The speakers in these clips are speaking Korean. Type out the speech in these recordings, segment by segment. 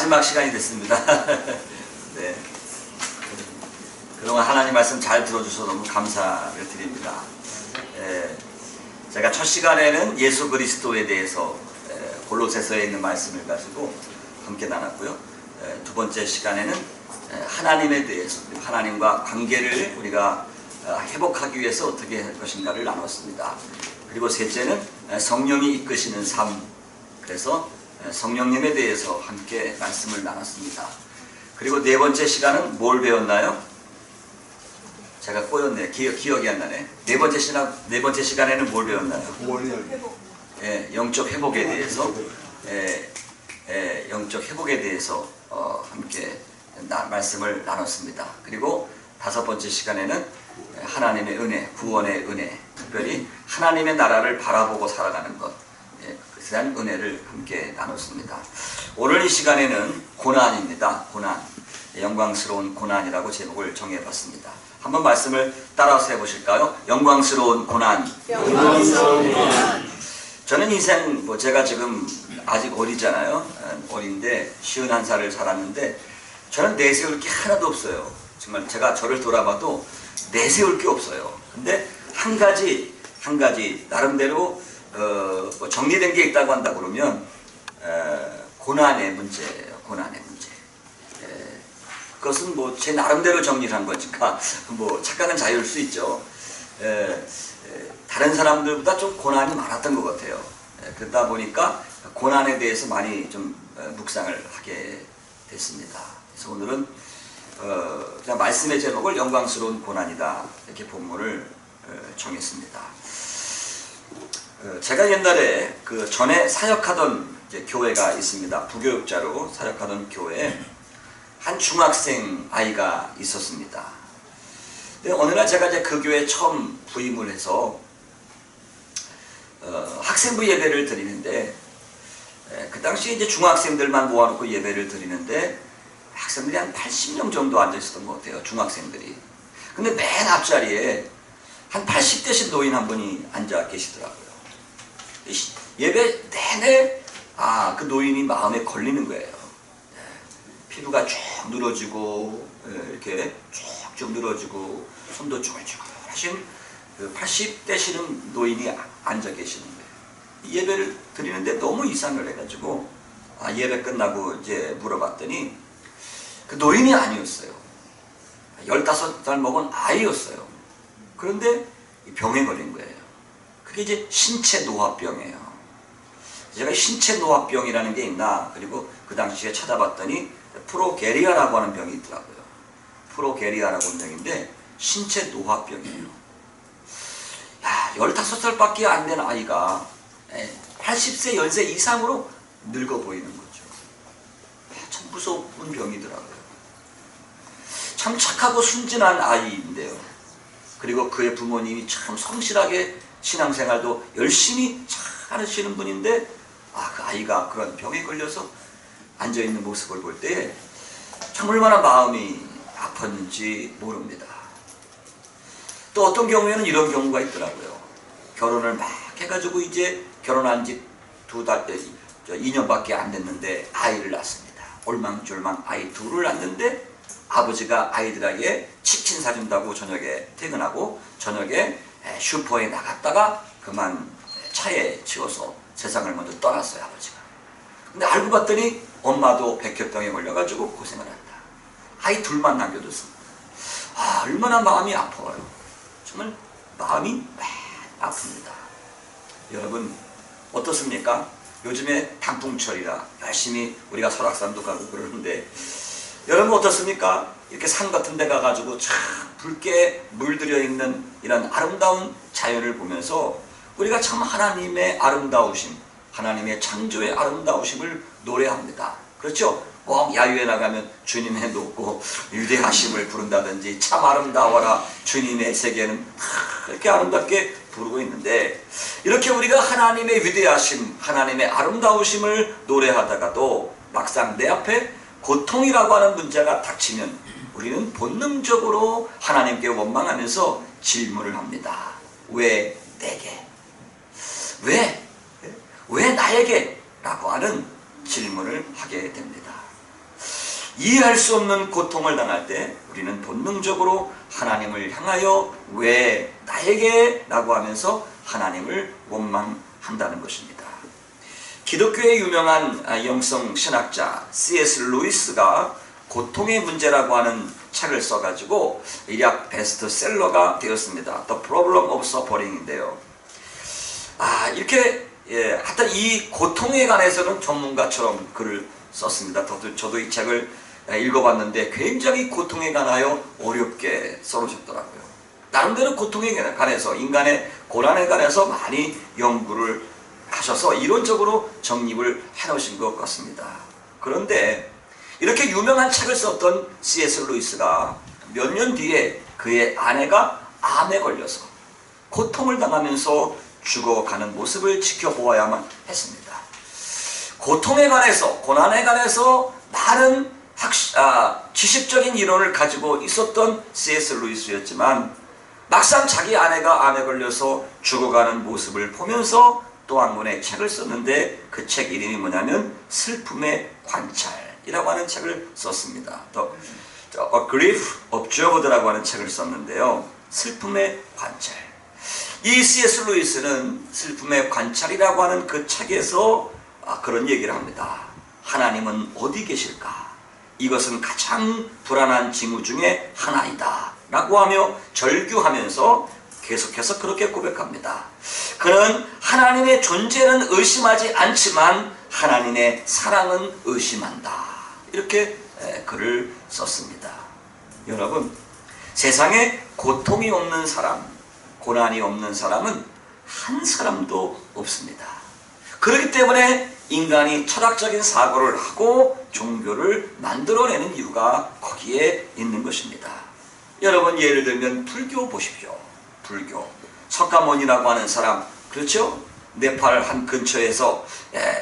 마지막 시간이 됐습니다. 네. 그동안 하나님 말씀 잘 들어주셔서 너무 감사를 드립니다. 제가 첫 시간에는 예수 그리스도에 대해서 골로새서에 있는 말씀을 가지고 함께 나눴고요. 두 번째 시간에는 하나님에 대해서, 하나님과 관계를 우리가 회복하기 위해서 어떻게 할 것인가를 나눴습니다. 그리고 셋째는 성령이 이끄시는 삶, 그래서 성령님에 대해서 함께 말씀을 나눴습니다. 그리고 네 번째 시간은 뭘 배웠나요? 제가 꼬였네. 기억이 안 나네. 네 번째 시간에는 뭘 배웠나요? 영적 회복에 대해서, 영적 회복에 대해서 함께 말씀을 나눴습니다. 그리고 다섯 번째 시간에는 하나님의 은혜, 구원의 은혜, 특별히 하나님의 나라를 바라보고 살아가는 것, 그것에 대한 은혜를 함께 나눴습니다. 오늘 이 시간에는 고난입니다. 고난, 영광스러운 고난이라고 제목을 정해봤습니다. 한번 말씀을 따라서 해보실까요? 영광스러운 고난. 영광스러운 고난. 저는 인생, 제가 지금 아직 어리잖아요. 어린데 51살을 살았는데 저는 내세울 게 하나도 없어요. 정말 제가 저를 돌아봐도 내세울 게 없어요. 근데 한 가지 나름대로 정리된 게 있다고 한다 그러면 고난의 문제예요. 고난의 문제. 그것은 제 나름대로 정리를 한 거니까 착각은 자유일 수 있죠. 다른 사람들보다 좀 고난이 많았던 것 같아요. 그러다 보니까 고난에 대해서 많이 좀 묵상을 하게 됐습니다. 그래서 오늘은 그냥 말씀의 제목을 영광스러운 고난이다, 이렇게 본문을 정했습니다. 제가 옛날에 그 전에 사역하던 교회가 있습니다. 부교육자로 사역하던 교회에 한 중학생 아이가 있었습니다. 근데 어느 날 제가 그 교회에 처음 부임을 해서 학생부 예배를 드리는데, 그 당시에 이제 중학생들만 모아놓고 예배를 드리는데 학생들이 한 80명 정도 앉아 있었던 것 같아요. 중학생들이. 근데 맨 앞자리에 한 80대신 노인 한 분이 앉아 계시더라고요. 예배 내내 그 노인이 마음에 걸리는 거예요. 피부가 쭉 늘어지고, 이렇게 쭉쭉 늘어지고, 손도 쭈글쭈글 하신 그 80대시는 노인이 앉아 계시는 거예요. 예배를 드리는데 너무 이상을 해가지고, 예배 끝나고 이제 물어봤더니, 그 노인이 아니었어요. 15살 먹은 아이였어요. 그런데 병에 걸린 거예요. 그게 이제 신체 노화병이에요. 제가 신체 노화병이라는 게 있나, 그리고 그 당시에 찾아봤더니 프로게리아라고 하는 병이 있더라고요. 프로게리아라고 하는 병인데 신체 노화병이에요. 15살밖에 안 된 아이가 80세 연세 이상으로 늙어 보이는 거죠. 참 무서운 병이더라고요. 참 착하고 순진한 아이인데요. 그리고 그의 부모님이 참 성실하게 신앙생활도 열심히 잘 하시는 분인데 그 아이가 그런 병에 걸려서 앉아있는 모습을 볼 때 참 얼마나 마음이 아팠는지 모릅니다. 또 어떤 경우에는 이런 경우가 있더라고요. 결혼을 막 해가지고 이제 결혼한 지 2년밖에 안 됐는데 아이를 낳습니다. 올망졸망 아이 둘을 낳는데 아버지가 아이들에게 치킨 사준다고 저녁에 퇴근하고 저녁에 슈퍼에 나갔다가 그만 차에 치워서 세상을 먼저 떠났어요, 아버지가. 근데 알고 봤더니 엄마도 백혈병에 걸려가지고 고생을 한다. 아이 둘만 남겨뒀습니다. 얼마나 마음이 아파요. 정말 마음이 아픕니다. 여러분 어떻습니까? 요즘에 단풍철이라 열심히 우리가 설악산도 가고 그러는데 여러분 어떻습니까? 이렇게 산 같은 데 가가지고 참 붉게 물들여 있는 이런 아름다운 자연을 보면서 우리가 참 하나님의 아름다우심, 하나님의 창조의 아름다우심을 노래합니다. 그렇죠? 꼭 야유에 나가면 주님의 높고 위대하심을 부른다든지 참 아름다워라 주님의 세계는 이렇게 아름답게 부르고 있는데, 이렇게 우리가 하나님의 위대하심, 하나님의 아름다우심을 노래하다가도 막상 내 앞에 고통이라고 하는 문제가 닥치면 우리는 본능적으로 하나님께 원망하면서 질문을 합니다. 왜 내게? 왜 나에게? 라고 하는 질문을 하게 됩니다. 이해할 수 없는 고통을 당할 때 우리는 본능적으로 하나님을 향하여 왜 나에게? 라고 하면서 하나님을 원망한다는 것입니다. 기독교의 유명한 영성 신학자 C.S. 루이스가 고통의 문제라고 하는 책을 써가지고 일약 베스트셀러가 되었습니다. The Problem of Suffering인데요. 이렇게 하여튼 이 고통에 관해서는 전문가처럼 글을 썼습니다. 저도 이 책을 읽어봤는데 굉장히 고통에 관하여 어렵게 써놓으셨더라고요. 나름대로 고통에 관해서, 인간의 고난에 관해서 많이 연구를 하셔서 이론적으로 정립을 해놓으신 것 같습니다. 그런데 이렇게 유명한 책을 썼던 C.S. 루이스가 몇 년 뒤에 그의 아내가 암에 걸려서 고통을 당하면서 죽어가는 모습을 지켜보아야만 했습니다. 고통에 관해서, 고난에 관해서 많은 지식적인 이론을 가지고 있었던 C.S. 루이스였지만 막상 자기 아내가 암에 걸려서 죽어가는 모습을 보면서 또 한 권의 책을 썼는데 그 책 이름이 뭐냐면 슬픔의 관찰이라고 하는 책을 썼습니다. A Grief Observed라고 하는 책을 썼는데요. 슬픔의 관찰. 이 C.S. 루이스는 슬픔의 관찰이라고 하는 그 책에서 그런 얘기를 합니다. 하나님은 어디 계실까? 이것은 가장 불안한 징후 중에 하나이다 라고 하며 절규하면서 계속해서 그렇게 고백합니다. 그는 하나님의 존재는 의심하지 않지만 하나님의 사랑은 의심한다. 이렇게 글을 썼습니다. 여러분, 세상에 고통이 없는 사람, 고난이 없는 사람은 한 사람도 없습니다. 그렇기 때문에 인간이 철학적인 사고를 하고 종교를 만들어내는 이유가 거기에 있는 것입니다. 여러분, 예를 들면 불교 보십시오. 불교. 석가모니라고 하는 사람, 그렇죠? 네팔 한 근처에서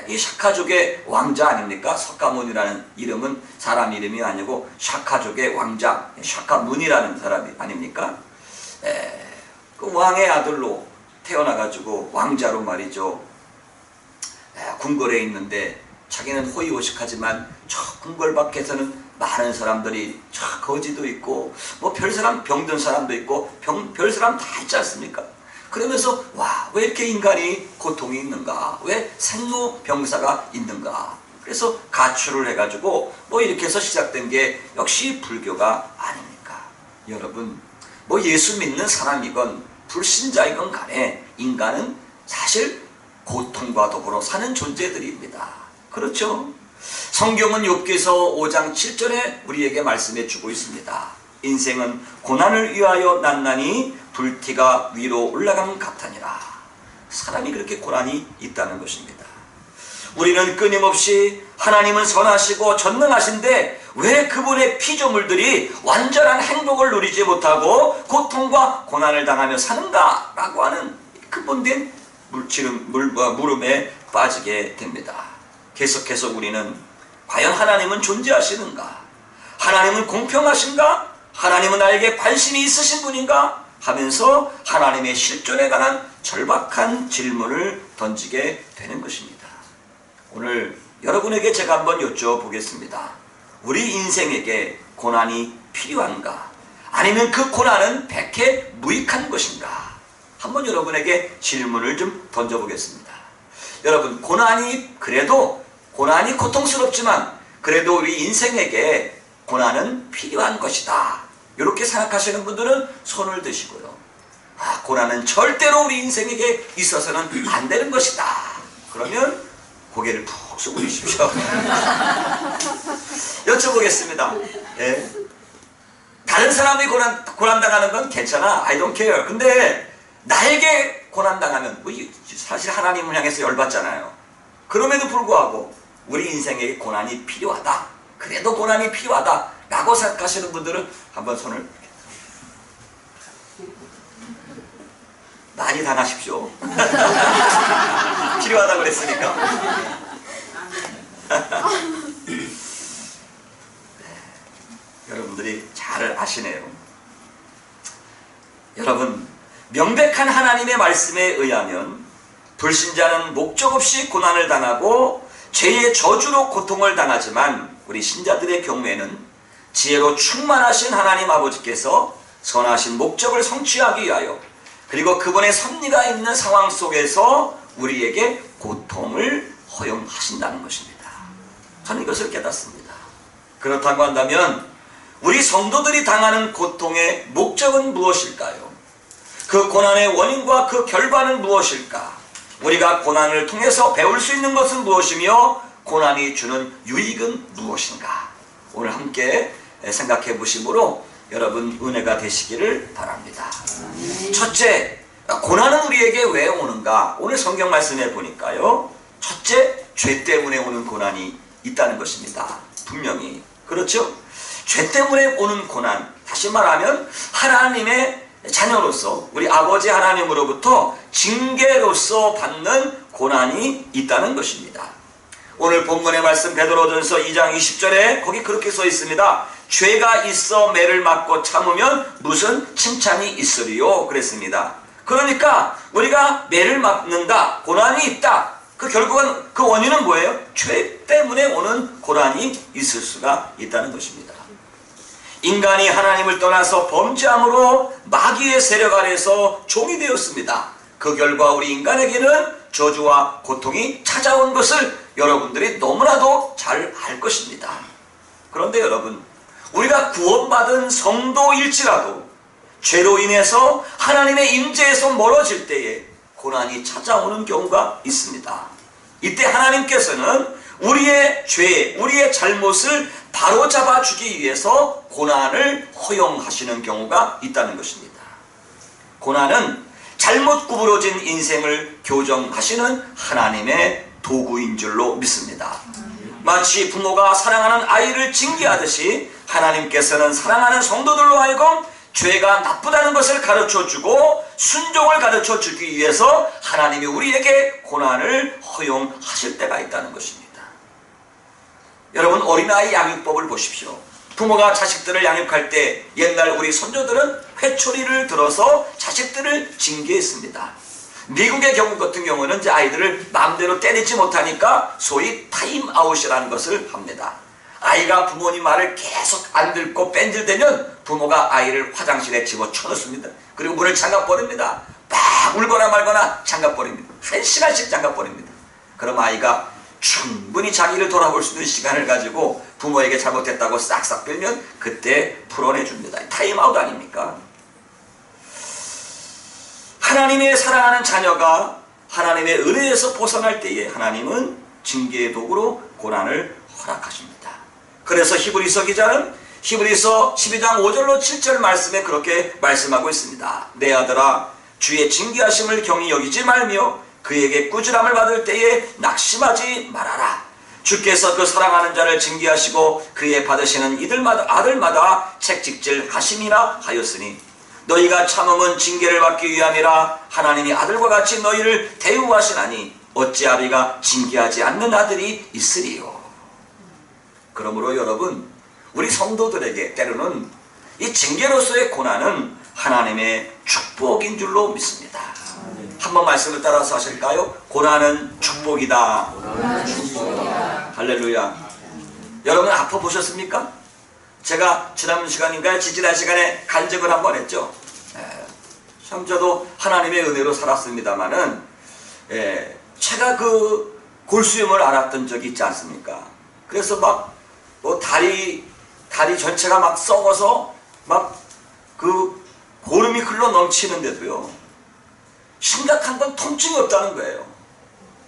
이 샤카족의 왕자 아닙니까? 석가모니라는 이름은 사람 이름이 아니고 샤카족의 왕자, 샤카문이라는 사람이 아닙니까? 그 왕의 아들로 태어나가지고 왕자로 말이죠. 궁궐에 있는데 자기는 호의호식하지만 저 궁궐 밖에서는 많은 사람들이 저 거지도 있고 뭐 별사람 병든 사람도 있고 별사람 다 있지 않습니까? 그러면서 와, 왜 이렇게 인간이 고통이 있는가? 왜 생로병사가 있는가? 그래서 가출을 해가지고 뭐 이렇게 해서 시작된 게 역시 불교가 아닙니까? 여러분, 뭐 예수 믿는 사람이건 불신자이건 간에 인간은 사실 고통과 더불어 사는 존재들입니다. 그렇죠? 성경은 욥기서 5장 7절에 우리에게 말씀해 주고 있습니다. 인생은 고난을 위하여 난나니 불티가 위로 올라간 같으니라. 사람이 그렇게 고난이 있다는 것입니다. 우리는 끊임없이 하나님은 선하시고 전능하신데 왜 그분의 피조물들이 완전한 행복을 누리지 못하고 고통과 고난을 당하며 사는가? 라고 하는 근본된 물음에 빠지게 됩니다. 계속해서 우리는 과연 하나님은 존재하시는가? 하나님은 공평하신가? 하나님은 나에게 관심이 있으신 분인가? 하면서 하나님의 실존에 관한 절박한 질문을 던지게 되는 것입니다. 오늘 여러분에게 제가 한번 여쭤보겠습니다. 우리 인생에게 고난이 필요한가? 아니면 그 고난은 백해 무익한 것인가? 한번 여러분에게 질문을 좀 던져보겠습니다. 여러분, 고난이 고통스럽지만 그래도 우리 인생에게 고난은 필요한 것이다. 이렇게 생각하시는 분들은 손을 드시고요. 고난은 절대로 우리 인생에게 있어서는 안 되는 것이다. 그러면 고개를 푹 숙이십시오. 여쭤보겠습니다. 다른 사람이 고난당하는 건 괜찮아. I don't care. 근데 나에게 고난당하면 사실 하나님을 향해서 열받잖아요. 그럼에도 불구하고 우리 인생에 고난이 필요하다. 그래도 고난이 필요하다 라고 생각하시는 분들은 한번 손을 많이 당하십시오. 필요하다고 그랬으니까. 여러분들이 잘 아시네요. 여러분, 명백한 하나님의 말씀에 의하면 불신자는 목적 없이 고난을 당하고 죄의 저주로 고통을 당하지만 우리 신자들의 경우에는 지혜로 충만하신 하나님 아버지께서 선하신 목적을 성취하기 위하여 그리고 그분의 섭리가 있는 상황 속에서 우리에게 고통을 허용하신다는 것입니다. 저는 이것을 깨닫습니다. 그렇다고 한다면 우리 성도들이 당하는 고통의 목적은 무엇일까요? 그 고난의 원인과 그 결과는 무엇일까? 우리가 고난을 통해서 배울 수 있는 것은 무엇이며 고난이 주는 유익은 무엇인가? 오늘 함께 생각해 보심으로 여러분 은혜가 되시기를 바랍니다. 첫째, 고난은 우리에게 왜 오는가? 오늘 성경 말씀에 보니까요, 첫째, 죄 때문에 오는 고난이 있다는 것입니다. 분명히 그렇죠? 죄 때문에 오는 고난, 다시 말하면 하나님의 자녀로서 우리 아버지 하나님으로부터 징계로서 받는 고난이 있다는 것입니다. 오늘 본문의 말씀 베드로전서 2장 20절에 거기 그렇게 써 있습니다. 죄가 있어 매를 맞고 참으면 무슨 칭찬이 있으리요? 그랬습니다. 그러니까 우리가 매를 맞는다, 고난이 있다. 그 결국은 그 원인은 뭐예요? 죄 때문에 오는 고난이 있을 수가 있다는 것입니다. 인간이 하나님을 떠나서 범죄함으로 마귀의 세력 아래서 종이 되었습니다. 그 결과 우리 인간에게는 저주와 고통이 찾아온 것을 여러분들이 너무나도 잘 알 것입니다. 그런데 여러분, 우리가 구원받은 성도일지라도 죄로 인해서 하나님의 임재에서 멀어질 때에 고난이 찾아오는 경우가 있습니다. 이때 하나님께서는 우리의 죄, 우리의 잘못을 바로잡아 주기 위해서 고난을 허용하시는 경우가 있다는 것입니다. 고난은 잘못 구부러진 인생을 교정하시는 하나님의 도구인 줄로 믿습니다. 마치 부모가 사랑하는 아이를 징계하듯이 하나님께서는 사랑하는 성도들로 하여금 죄가 나쁘다는 것을 가르쳐주고 순종을 가르쳐주기 위해서 하나님이 우리에게 고난을 허용하실 때가 있다는 것입니다. 여러분, 어린아이 양육법을 보십시오. 부모가 자식들을 양육할 때 옛날 우리 선조들은 회초리를 들어서 자식들을 징계했습니다. 미국의 경우 같은 경우는 이제 아이들을 마음대로 때리지 못하니까 소위 타임아웃이라는 것을 합니다. 아이가 부모님 말을 계속 안 듣고 뺀질대면 부모가 아이를 화장실에 집어쳐넣습니다. 그리고 문을 잠가버립니다. 막 울거나 말거나 잠가버립니다. 1시간씩 잠가버립니다. 그럼 아이가 충분히 자기를 돌아볼 수 있는 시간을 가지고 부모에게 잘못했다고 싹싹 빌면 그때 풀어내줍니다. 타임아웃 아닙니까? 하나님의 사랑하는 자녀가 하나님의 은혜에서 벗어날 때에 하나님은 징계의 도구로 고난을 허락하십니다. 그래서 히브리서 기자는 히브리서 12장 5절로 7절 말씀에 그렇게 말씀하고 있습니다. 내 아들아, 주의 징계하심을 경히 여기지 말며 그에게 꾸지람을 받을 때에 낙심하지 말아라. 주께서 그 사랑하는 자를 징계하시고 그의 받으시는 아들마다 책직질 하심이라 하였으니 너희가 참음은 징계를 받기 위함이라. 하나님이 아들과 같이 너희를 대우하시나니 어찌 아비가 징계하지 않는 아들이 있으리요. 그러므로 여러분, 우리 성도들에게 때로는 이 징계로서의 고난은 하나님의 축복인 줄로 믿습니다. 한번 말씀을 따라서 하실까요? 고난은 축복이다. 고난은 축복이다. 할렐루야. 여러분 아파보셨습니까? 제가 지난 시간인가요? 지난 시간에 간증을 한번 했죠. 참 저도 하나님의 은혜로 살았습니다마는 제가 그 골수염을 앓았던 적이 있지 않습니까? 그래서 막 뭐 다리 전체가 막 썩어서 막 그 고름이 흘러 넘치는데도요, 심각한 건 통증이 없다는 거예요.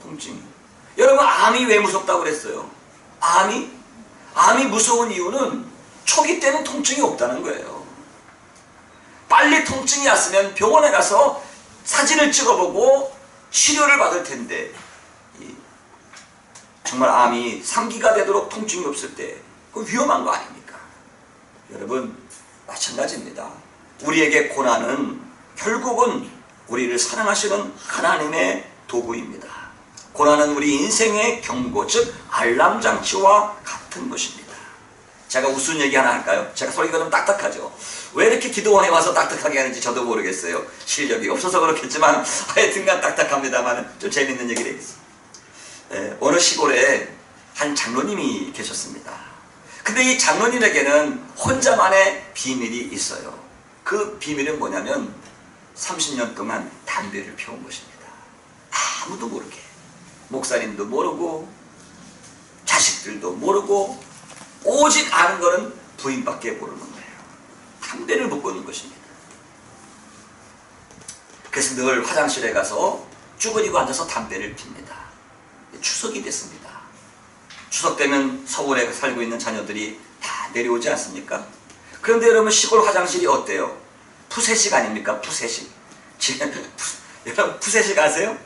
통증이. 여러분, 암이 왜 무섭다고 그랬어요? 암이 무서운 이유는 초기 때는 통증이 없다는 거예요. 빨리 통증이 왔으면 병원에 가서 사진을 찍어보고 치료를 받을 텐데, 정말 암이 3기가 되도록 통증이 없을 때 그건 위험한 거 아닙니까? 여러분, 마찬가지입니다. 우리에게 고난은 결국은 우리를 사랑하시는 하나님의 도구입니다. 고난은 우리 인생의 경고, 즉 알람장치와 같은 것입니다. 제가 우스운 얘기 하나 할까요? 제가 소리가 좀 딱딱하죠. 왜 이렇게 기도원에 와서 딱딱하게 하는지 저도 모르겠어요. 실력이 없어서 그렇겠지만 하여튼간 딱딱합니다만 좀 재밌는 얘기를 해겠습니다. 어느 시골에 한 장로님이 계셨습니다. 근데 이 장로님에게는 혼자만의 비밀이 있어요. 그 비밀은 뭐냐면 30년 동안 담배를 피운 것입니다. 아무도 모르게. 목사님도 모르고 자식들도 모르고 오직 아는 거는 부인밖에 모르는 거예요. 담배를 못 끊는 것입니다. 그래서 늘 화장실에 가서 쭈그리고 앉아서 담배를 핍니다. 추석이 됐습니다. 추석 되면 서울에 살고 있는 자녀들이 다 내려오지 않습니까? 그런데 여러분 시골 화장실이 어때요? 푸세식 아닙니까? 푸세식. 여러분 푸세식 아세요?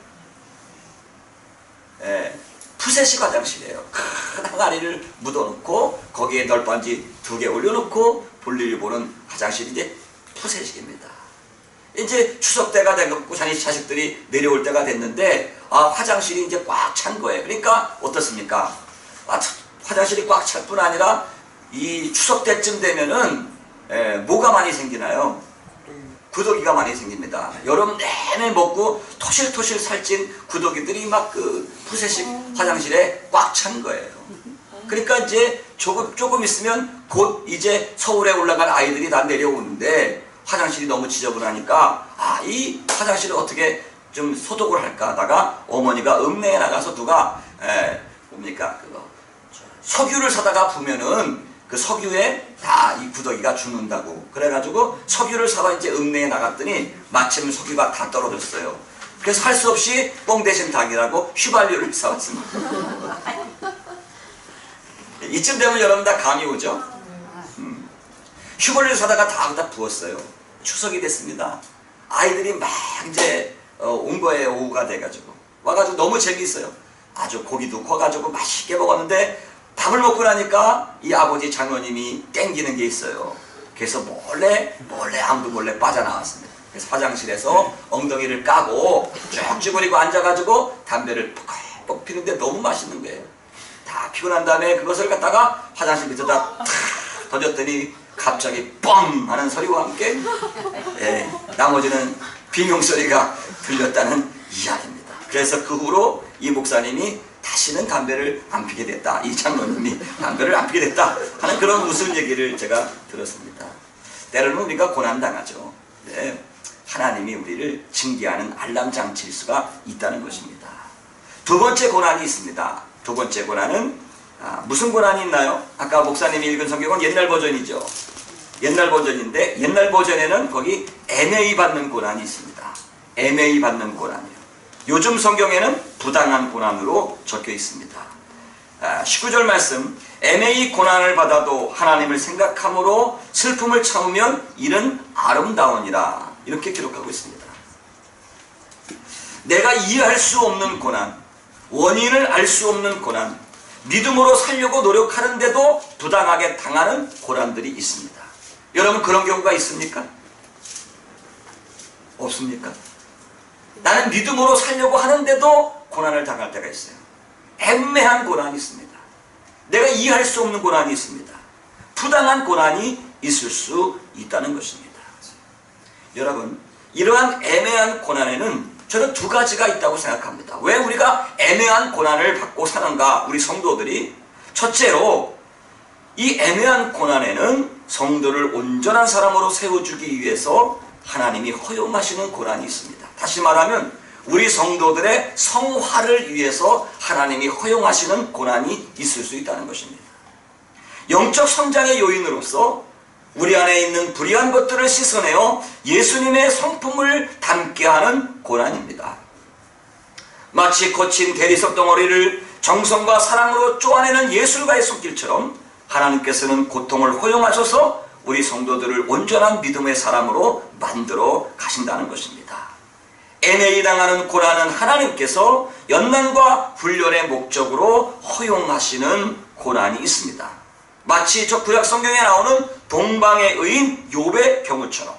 예, 푸세식 화장실이에요. 큰 항아리를 묻어놓고 거기에 널빤지 2개 올려놓고 볼일 보는 화장실이 이제 푸세식입니다. 이제 추석 때가 되고 자식들이 내려올 때가 됐는데 화장실이 이제 꽉 찬 거예요. 그러니까 어떻습니까? 화장실이 꽉 찰 뿐 아니라 이 추석 때쯤 되면은 뭐가 많이 생기나요? 구더기가 많이 생깁니다. 여름 내내 먹고 토실토실 살찐 구더기들이 막 그 푸세식 화장실에 꽉 찬 거예요. 그러니까 이제 조금 있으면 곧 이제 서울에 올라갈 아이들이 다 내려오는데 화장실이 너무 지저분하니까 이 화장실을 어떻게 좀 소독을 할까 하다가 어머니가 읍내에 나가서 누가 뭡니까 그거 석유를 사다가 부면은 그 석유에 다 이 구더기가 죽는다고 그래가지고 석유를 사다 이제 읍내에 나갔더니 마침 석유가 다 떨어졌어요. 그래서 할 수 없이 뽕 대신 닭이라고 휘발유를 사왔습니다. 이쯤 되면 여러분 다 감이 오죠? 휘발유를 사다가 다 부었어요. 추석이 됐습니다. 아이들이 막 이제 온 거예요. 오후가 돼가지고 와가지고 너무 재미있어요. 아주 고기도 구워가지고 맛있게 먹었는데 밥을 먹고 나니까 이 아버지 장로님이 땡기는 게 있어요. 그래서 몰래 아무도 몰래 빠져나왔습니다. 그래서 화장실에서 엉덩이를 까고 쭉 쭈그리고 앉아가지고 담배를 뻑뻑 피는데 너무 맛있는 거예요. 다 피고 난 다음에 그것을 갖다가 화장실 밑에다 탁 던졌더니 갑자기 뻥 하는 소리와 함께 나머지는 비명소리가 들렸다는 이야기입니다. 그래서 그 후로 이 목사님이 다시는 담배를 안 피게 됐다. 이 장로님이 담배를 안 피게 됐다 하는 그런 무슨 얘기를 제가 들었습니다. 때로는 우리가 고난당하죠. 네. 하나님이 우리를 징계하는 알람장치일 수가 있다는 것입니다. 두 번째 고난이 있습니다. 두 번째 고난은 무슨 고난이 있나요? 아까 목사님이 읽은 성경은 옛날 버전이죠. 옛날 버전인데 옛날 버전에는 거기 MA 받는 고난이 있습니다. MA 받는 고난이요. 요즘 성경에는 부당한 고난으로 적혀 있습니다. 19절 말씀 MA 고난을 받아도 하나님을 생각함으로 슬픔을 참으면 이는 아름다우니라 이렇게 기록하고 있습니다. 내가 이해할 수 없는 고난, 원인을 알 수 없는 고난, 믿음으로 살려고 노력하는데도 부당하게 당하는 고난들이 있습니다. 여러분 그런 경우가 있습니까? 없습니까? 나는 믿음으로 살려고 하는데도 고난을 당할 때가 있어요. 애매한 고난이 있습니다. 내가 이해할 수 없는 고난이 있습니다. 부당한 고난이 있을 수 있다는 것입니다. 여러분 이러한 애매한 고난에는 저는 두 가지가 있다고 생각합니다. 왜 우리가 애매한 고난을 받고 사는가 우리 성도들이? 첫째로 이 애매한 고난에는 성도를 온전한 사람으로 세워주기 위해서 하나님이 허용하시는 고난이 있습니다. 다시 말하면 우리 성도들의 성화를 위해서 하나님이 허용하시는 고난이 있을 수 있다는 것입니다. 영적 성장의 요인으로서 우리 안에 있는 불의한 것들을 씻어내어 예수님의 성품을 담게 하는 고난입니다. 마치 거친 대리석 덩어리를 정성과 사랑으로 쪼아내는 예술가의 손길처럼 하나님께서는 고통을 허용하셔서 우리 성도들을 온전한 믿음의 사람으로 만들어 가신다는 것입니다. MA 당하는 고난은 하나님께서 연단과 훈련의 목적으로 허용하시는 고난이 있습니다. 마치 저 구약 성경에 나오는 동방의 의인 욥의 경우처럼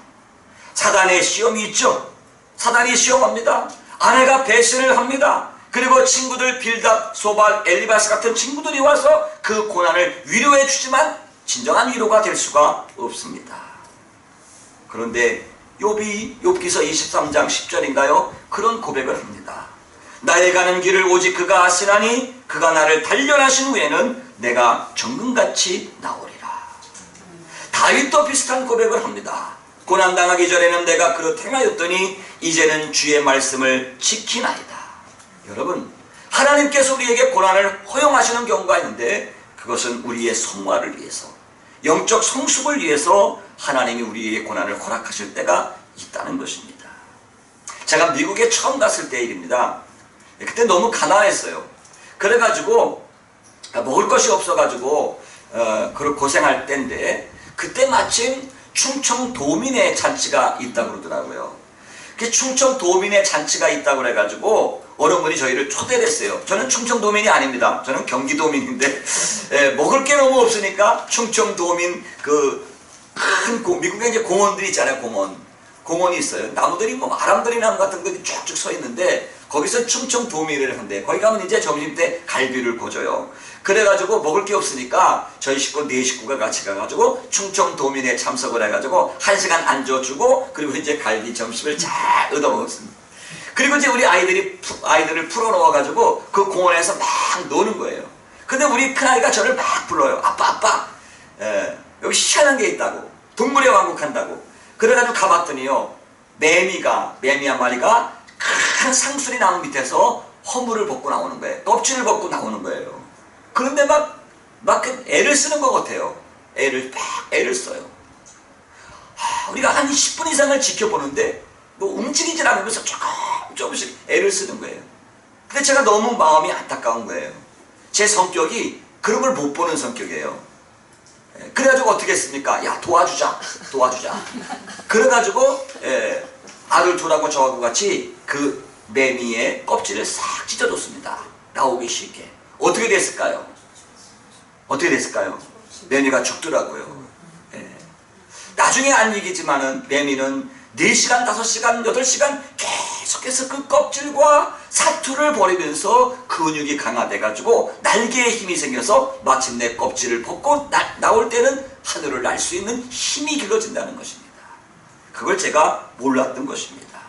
사단의 시험이 있죠. 사단이 시험합니다. 아내가 배신을 합니다. 그리고 친구들 빌답, 소발, 엘리바스 같은 친구들이 와서 그 고난을 위로해 주지만 진정한 위로가 될 수가 없습니다. 그런데 욥기서 23장 10절인가요? 그런 고백을 합니다. 나의 가는 길을 오직 그가 아시나니 그가 나를 단련하신 후에는 내가 정금같이 나오리라. 다윗도 비슷한 고백을 합니다. 고난당하기 전에는 내가 그릇 행하였더니 이제는 주의 말씀을 지키나이다. 여러분, 하나님께서 우리에게 고난을 허용하시는 경우가 있는데 그것은 우리의 성화를 위해서, 영적 성숙을 위해서 하나님이 우리에게 고난을 허락하실 때가 있다는 것입니다. 제가 미국에 처음 갔을 때 일입니다. 그때 너무 가난했어요. 그래가지고 먹을 것이 없어가지고 그걸 고생할 때인데 그때 마침 충청 도민의 잔치가 있다고 그러더라고요. 그 충청 도민의 잔치가 있다고 그래가지고 어느 분이 저희를 초대를 했어요. 저는 충청 도민이 아닙니다. 저는 경기도민인데 먹을 게 너무 없으니까 충청 도민 그 큰 미국에 이제 공원들이 있잖아요. 공원이 있어요. 나무들이 뭐 아람들이 나무 같은 것이 쭉쭉 서 있는데 거기서 충청 도민을 한대. 거기 가면 이제 점심때 갈비를 구워줘요. 그래가지고 먹을 게 없으니까 저희 식구 4식구가 같이 가가지고 충청 도민에 참석을 해가지고 1시간 앉아주고 그리고 이제 갈비 점심을 잘 얻어먹었습니다. 그리고 이제 우리 아이들을 풀어놓아가지고 그 공원에서 막 노는 거예요. 근데 우리 큰아이가 저를 막 불러요. 아빠 여기 희한한 게 있다고. 동물의 왕국 한다고. 그래가지고 가봤더니요, 매미 한 마리가 큰 상수리 나무 밑에서 허물을 벗고 나오는 거예요. 껍질을 벗고 나오는 거예요. 그런데 막 애를 쓰는 것 같아요. 애를 써요. 우리가 한 10분 이상을 지켜보는데 뭐 움직이질 않으면서 조금씩 애를 쓰는 거예요. 근데 제가 너무 마음이 안타까운 거예요. 제 성격이 그런 걸 못 보는 성격이에요. 그래가지고 어떻게 했습니까? 야, 도와주자. 그래가지고 아들 둘하고 저하고 같이 그 매미의 껍질을 싹 찢어줬습니다. 나오기 쉽게. 어떻게 됐을까요? 매미가 죽더라고요. 나중에 안 얘기지만은 매미는 4시간, 5시간, 8시간 계속해서 그 껍질과 사투를 버리면서 근육이 강화돼가지고 날개에 힘이 생겨서 마침내 껍질을 벗고 나올 때는 하늘을 날 수 있는 힘이 길러진다는 것입니다. 그걸 제가 몰랐던 것입니다.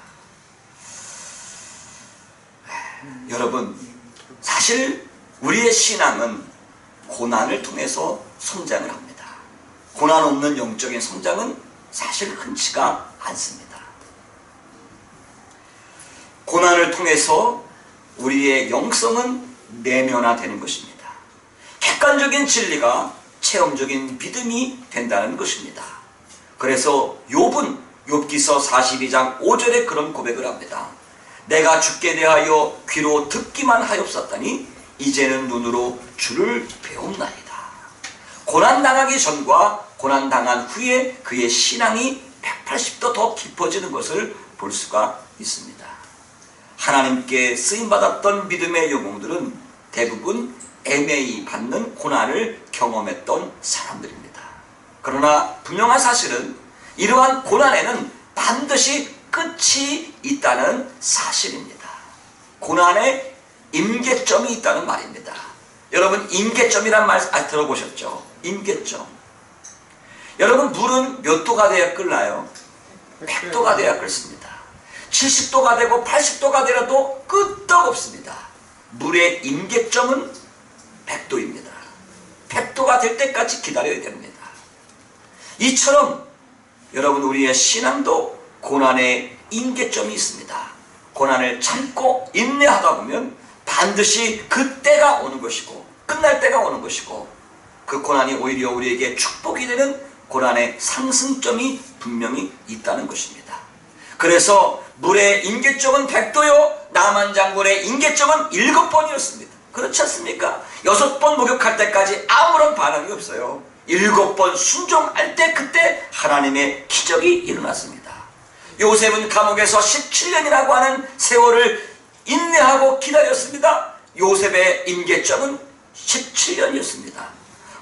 여러분, 사실 우리의 신앙은 고난을 통해서 성장을 합니다. 고난 없는 영적인 성장은 사실 흔치가 않습니다. 고난을 통해서 우리의 영성은 내면화되는 것입니다. 객관적인 진리가 체험적인 믿음이 된다는 것입니다. 그래서 욥기서 42장 5절에 그런 고백을 합니다. 내가 주께 대하여 귀로 듣기만 하였었더니 이제는 눈으로 주를 배움나이다. 고난당하기 전과 고난당한 후에 그의 신앙이 180도 더 깊어지는 것을 볼 수가 있습니다. 하나님께 쓰임받았던 믿음의 영웅들은 대부분 애매히 받는 고난을 경험했던 사람들입니다. 그러나 분명한 사실은 이러한 고난에는 반드시 끝이 있다는 사실입니다. 고난에 임계점이 있다는 말입니다. 여러분, 임계점이란 말 들어보셨죠? 임계점. 여러분, 물은 몇 도가 돼야 끓나요? 100도가 돼야 끓습니다. 70도가 되고 80도가 되어도 끄떡없습니다. 물의 임계점은 100도입니다. 100도가 될 때까지 기다려야 됩니다. 이처럼 여러분, 우리의 신앙도 고난의 임계점이 있습니다. 고난을 참고 인내하다 보면 반드시 그때가 오는 것이고 끝날 때가 오는 것이고 그 고난이 오히려 우리에게 축복이 되는 고난의 상승점이 분명히 있다는 것입니다. 그래서 물의 임계점은 100도요 나만 장군의 임계점은 7번이었습니다. 그렇지 않습니까? 6번 목욕할 때까지 아무런 반응이 없어요. 7번 순종할 때 그때 하나님의 기적이 일어났습니다. 요셉은 감옥에서 17년이라고 하는 세월을 인내하고 기다렸습니다. 요셉의 임계점은 17년이었습니다.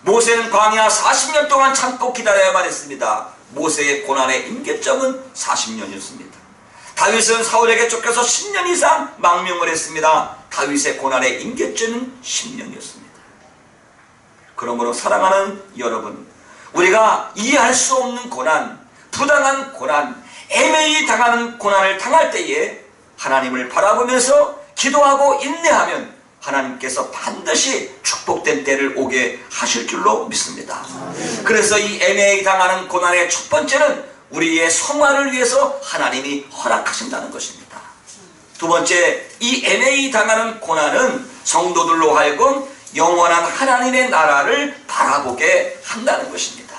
모세는 광야 40년 동안 참고 기다려야만 했습니다. 모세의 고난의 임계점은 40년이었습니다. 다윗은 사울에게 쫓겨서 10년 이상 망명을 했습니다. 다윗의 고난의 임계점은 10년이었습니다. 그러므로 사랑하는 여러분, 우리가 이해할 수 없는 고난, 부당한 고난, 애매히 당하는 고난을 당할 때에 하나님을 바라보면서 기도하고 인내하면 하나님께서 반드시 축복된 때를 오게 하실 줄로 믿습니다. 그래서 이 애매히 당하는 고난의 첫 번째는 우리의 성화를 위해서 하나님이 허락하신다는 것입니다. 두 번째, 이 애매히 당하는 고난은 성도들로 하여금 영원한 하나님의 나라를 바라보게 한다는 것입니다.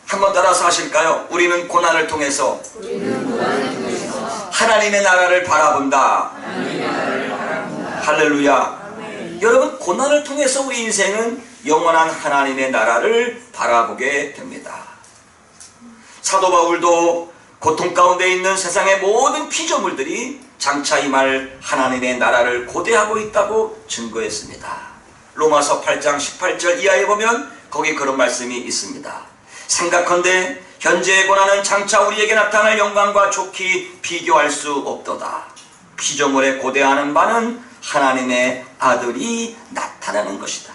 한번 따라서 하실까요? 우리는 고난을 통해서 하나님의 나라를 바라본다. 할렐루야. 여러분, 고난을 통해서 우리 인생은 영원한 하나님의 나라를 바라보게 됩니다. 사도 바울도 고통 가운데 있는 세상의 모든 피조물들이 장차 임할 하나님의 나라를 고대하고 있다고 증거했습니다. 로마서 8장 18절 이하에 보면 거기 그런 말씀이 있습니다. 생각컨대 현재의 고난은 장차 우리에게 나타날 영광과 좋게 비교할 수 없도다. 피조물에 고대하는 바는 하나님의 아들이 나타나는 것이다.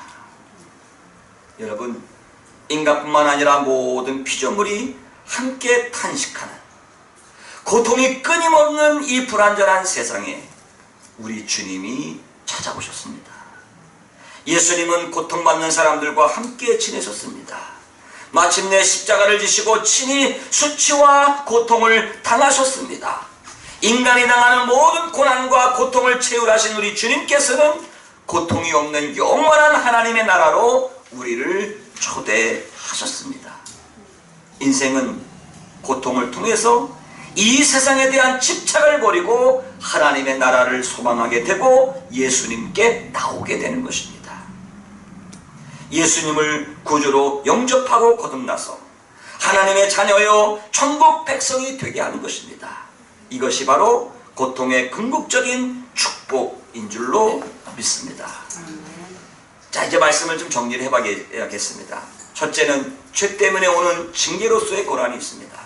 여러분, 인간뿐만 아니라 모든 피조물이 함께 탄식하는 고통이 끊임없는 이 불완전한 세상에 우리 주님이 찾아오셨습니다. 예수님은 고통받는 사람들과 함께 지내셨습니다. 마침내 십자가를 지시고 친히 수치와 고통을 당하셨습니다. 인간이 당하는 모든 고난과 고통을 채울하신 우리 주님께서는 고통이 없는 영원한 하나님의 나라로 우리를 초대하셨습니다. 인생은 고통을 통해서 이 세상에 대한 집착을 버리고 하나님의 나라를 소망하게 되고 예수님께 나오게 되는 것입니다. 예수님을 구주로 영접하고 거듭나서 하나님의 자녀여 천국 백성이 되게 하는 것입니다. 이것이 바로 고통의 궁극적인 축복인 줄로 믿습니다. 자, 이제 말씀을 좀 정리를 해봐야겠습니다. 첫째는 죄 때문에 오는 징계로서의 고난이 있습니다.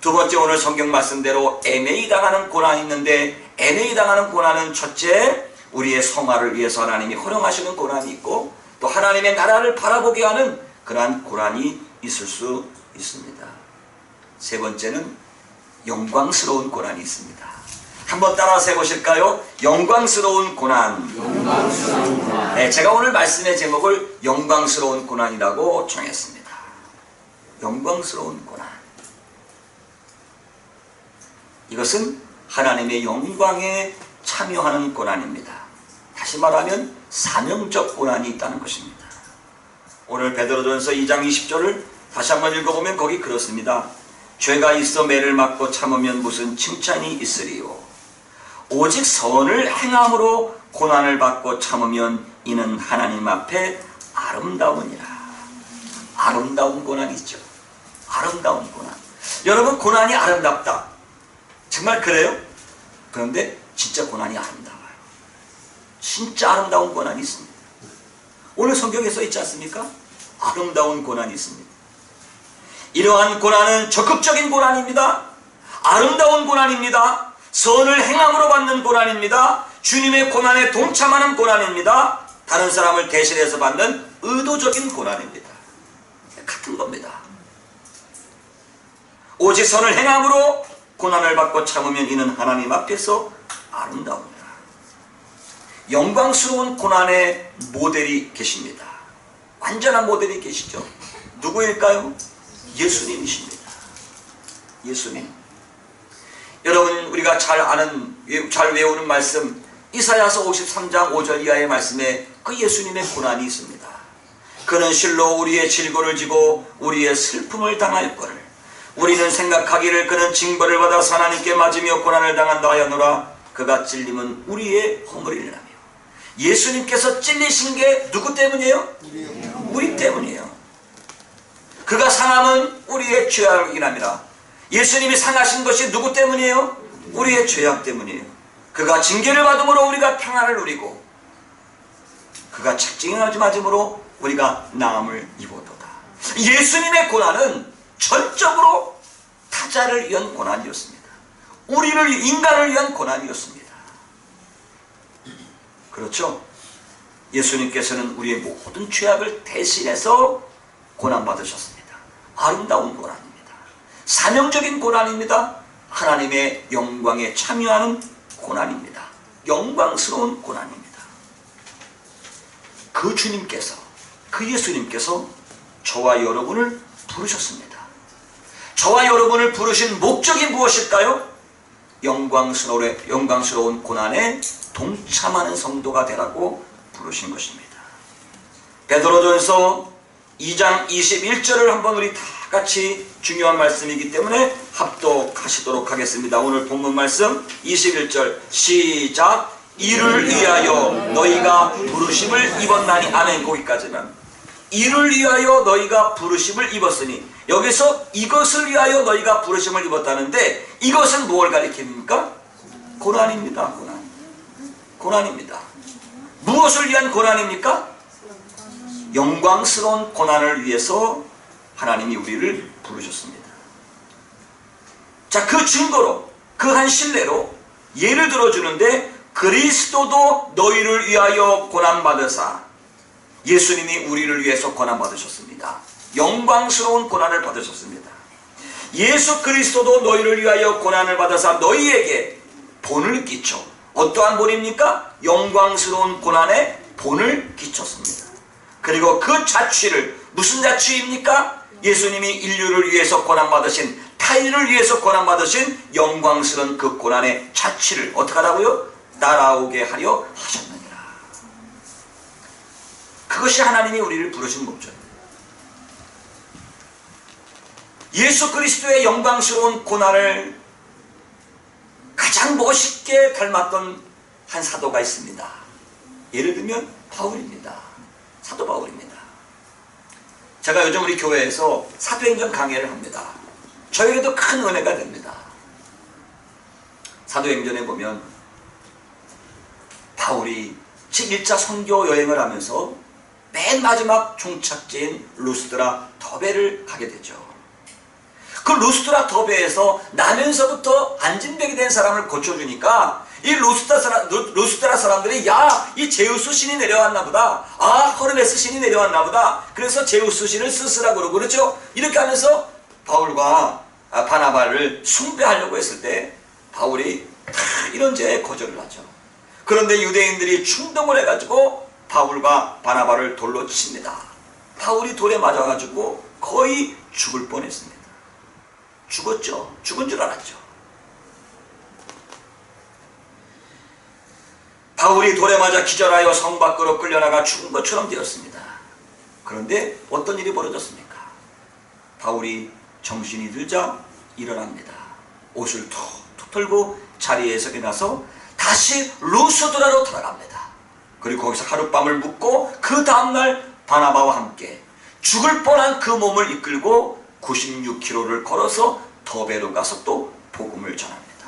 두 번째, 오늘 성경 말씀대로 애매히 당하는 고난이 있는데, 애매히 당하는 고난은 첫째, 우리의 성화를 위해서 하나님이 허용하시는 고난이 있고, 또 하나님의 나라를 바라보게 하는 그러한 고난이 있을 수 있습니다. 세 번째는 영광스러운 고난이 있습니다. 한번 따라서 해보실까요? 영광스러운 고난. 네, 제가 오늘 말씀의 제목을 영광스러운 고난이라고 정했습니다. 영광스러운 고난. 이것은 하나님의 영광에 참여하는 고난입니다. 다시 말하면 사명적 고난이 있다는 것입니다. 오늘 베드로전서 2장 20절을 다시 한번 읽어보면 거기 그렇습니다. 죄가 있어 매를 맞고 참으면 무슨 칭찬이 있으리요. 오직 선을 행함으로 고난을 받고 참으면 이는 하나님 앞에 아름다우니라. 아름다운 고난이죠. 아름다운 고난. 여러분, 고난이 아름답다. 정말 그래요? 그런데 진짜 고난이 아름다워요. 진짜 아름다운 고난이 있습니다. 오늘 성경에 써 있지 않습니까? 아름다운 고난이 있습니다. 이러한 고난은 적극적인 고난입니다. 아름다운 고난입니다. 선을 행함으로 받는 고난입니다. 주님의 고난에 동참하는 고난입니다. 다른 사람을 대신해서 받는 의도적인 고난입니다. 같은 겁니다. 오직 선을 행함으로 고난을 받고 참으면 이는 하나님 앞에서 아름다웁니다. 영광스러운 고난의 모델이 계십니다. 완전한 모델이 계시죠. 누구일까요? 예수님이십니다. 예수님. 여러분, 우리가 잘 아는, 잘 외우는 말씀, 이사야서 53장 5절 이하의 말씀에 그 예수님의 고난이 있습니다. 그는 실로 우리의 질고를 지고 우리의 슬픔을 당하였거늘 우리는 생각하기를 그는 징벌을 받아 하나님께 맞으며 고난을 당한다 하였노라. 그가 찔림은 우리의 허물이라며. 예수님께서 찔리신 게 누구 때문이에요? 우리 때문이에요. 그가 상함은 우리의 죄악이랍니다. 예수님이 상하신 것이 누구 때문이에요? 우리의 죄악 때문이에요. 그가 징계를 받음으로 우리가 평안을 누리고 그가 책징을 맞음으로 우리가 나음을 입어도다. 예수님의 고난은 전적으로 타자를 위한 고난이었습니다. 우리를, 인간을 위한 고난이었습니다. 그렇죠? 예수님께서는 우리의 모든 죄악을 대신해서 고난받으셨습니다. 아름다운 고난입니다. 사명적인 고난입니다. 하나님의 영광에 참여하는 고난입니다. 영광스러운 고난입니다. 그 주님께서, 그 예수님께서 저와 여러분을 부르셨습니다. 저와 여러분을 부르신 목적이 무엇일까요? 영광스러운 고난에 동참하는 성도가 되라고 부르신 것입니다. 베드로전서 2장 21절을 한번 우리 다 같이, 중요한 말씀이기 때문에 합독하시도록 하겠습니다. 오늘 본문 말씀 21절 시작. 이를 위하여 너희가 부르심을 입었나니. 아멘. 거기까지는. 이를 위하여 너희가 부르심을 입었으니, 여기서 이것을 위하여 너희가 부르심을 입었다는데, 이것은 무엇을 가리킵니까? 고난입니다. 고난입니다. 무엇을 위한 고난입니까? 영광스러운 고난을 위해서 하나님이 우리를 부르셨습니다. 자, 그 증거로, 그 한 신뢰로 예를 들어주는데, 그리스도도 너희를 위하여 고난받으사, 예수님이 우리를 위해서 고난받으셨습니다. 영광스러운 고난을 받으셨습니다. 예수 그리스도도 너희를 위하여 고난을 받으사 너희에게 본을 끼쳐, 어떠한 본입니까? 영광스러운 고난에 본을 끼쳤습니다. 그리고 그 자취를, 무슨 자취입니까? 예수님이 인류를 위해서 고난받으신, 타인을 위해서 고난받으신 영광스러운 그 고난의 자취를 어떻게 하라고요? 따라오게 하려 하셨느니라. 그것이 하나님이 우리를 부르신 목적입니다. 예수 그리스도의 영광스러운 고난을 가장 멋있게 닮았던 한 사도가 있습니다. 예를 들면 바울입니다. 사도 바울입니다. 제가 요즘 우리 교회에서 사도행전 강해를 합니다. 저에게도 큰 은혜가 됩니다. 사도행전에 보면 바울이 제1차 선교 여행을 하면서 맨 마지막 종착지인 루스드라 더베를 가게 되죠. 그 루스드라 더베에서 나면서부터 안진병이 된 사람을 고쳐주니까 이 루스드라 사람들이, 야, 이 제우스 신이 내려왔나 보다, 아, 허르메스 신이 내려왔나 보다, 그래서 제우스 신을 쓰으라고 그러고, 그렇죠? 이렇게 하면서 바울과 바나바를 숭배하려고 했을 때 바울이 이런 죄에 거절을 하죠. 그런데 유대인들이 충동을 해가지고 바울과 바나바를 돌로 칩니다. 바울이 돌에 맞아가지고 거의 죽을 뻔했습니다. 죽었죠. 죽은 줄 알았죠. 바울이 돌에 맞아 기절하여 성 밖으로 끌려나가 죽은 것처럼 되었습니다. 그런데 어떤 일이 벌어졌습니까? 바울이 정신이 들자 일어납니다. 옷을 툭툭 털고 자리에서 일어나서 다시 루스드라로 돌아갑니다. 그리고 거기서 하룻밤을 묵고 그 다음날 바나바와 함께 죽을 뻔한 그 몸을 이끌고 96km를 걸어서 더베로 가서 또 복음을 전합니다.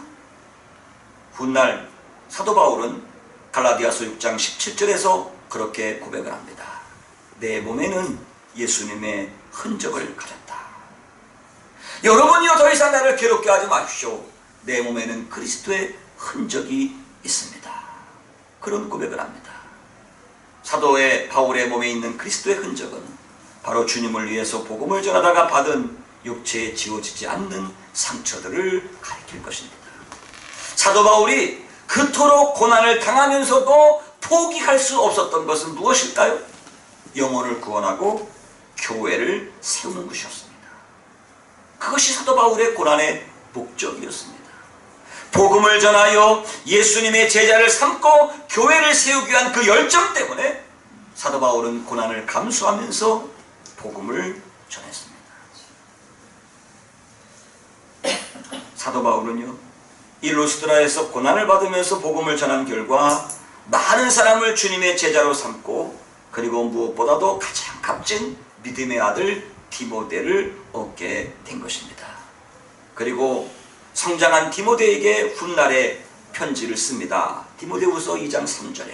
훗날 사도 바울은 갈라디아서 6장 17절에서 그렇게 고백을 합니다. 내 몸에는 예수님의 흔적을 가졌다. 여러분이요, 더 이상 나를 괴롭게 하지 마십시오. 내 몸에는 그리스도의 흔적이 있습니다. 그런 고백을 합니다. 사도의 바울의 몸에 있는 그리스도의 흔적은 바로 주님을 위해서 복음을 전하다가 받은 육체에 지워지지 않는 상처들을 가리킬 것입니다. 사도 바울이 그토록 고난을 당하면서도 포기할 수 없었던 것은 무엇일까요? 영혼을 구원하고 교회를 세우는 것이었습니다. 그것이 사도 바울의 고난의 목적이었습니다. 복음을 전하여 예수님의 제자를 삼고 교회를 세우기 위한 그 열정 때문에 사도 바울은 고난을 감수하면서 복음을 전했습니다. 사도 바울은요, 이 루스드라에서 고난을 받으면서 복음을 전한 결과 많은 사람을 주님의 제자로 삼고, 그리고 무엇보다도 가장 값진 믿음의 아들 디모데를 얻게 된 것입니다. 그리고 성장한 디모데에게 훗날에 편지를 씁니다. 디모데후서 2장 3절에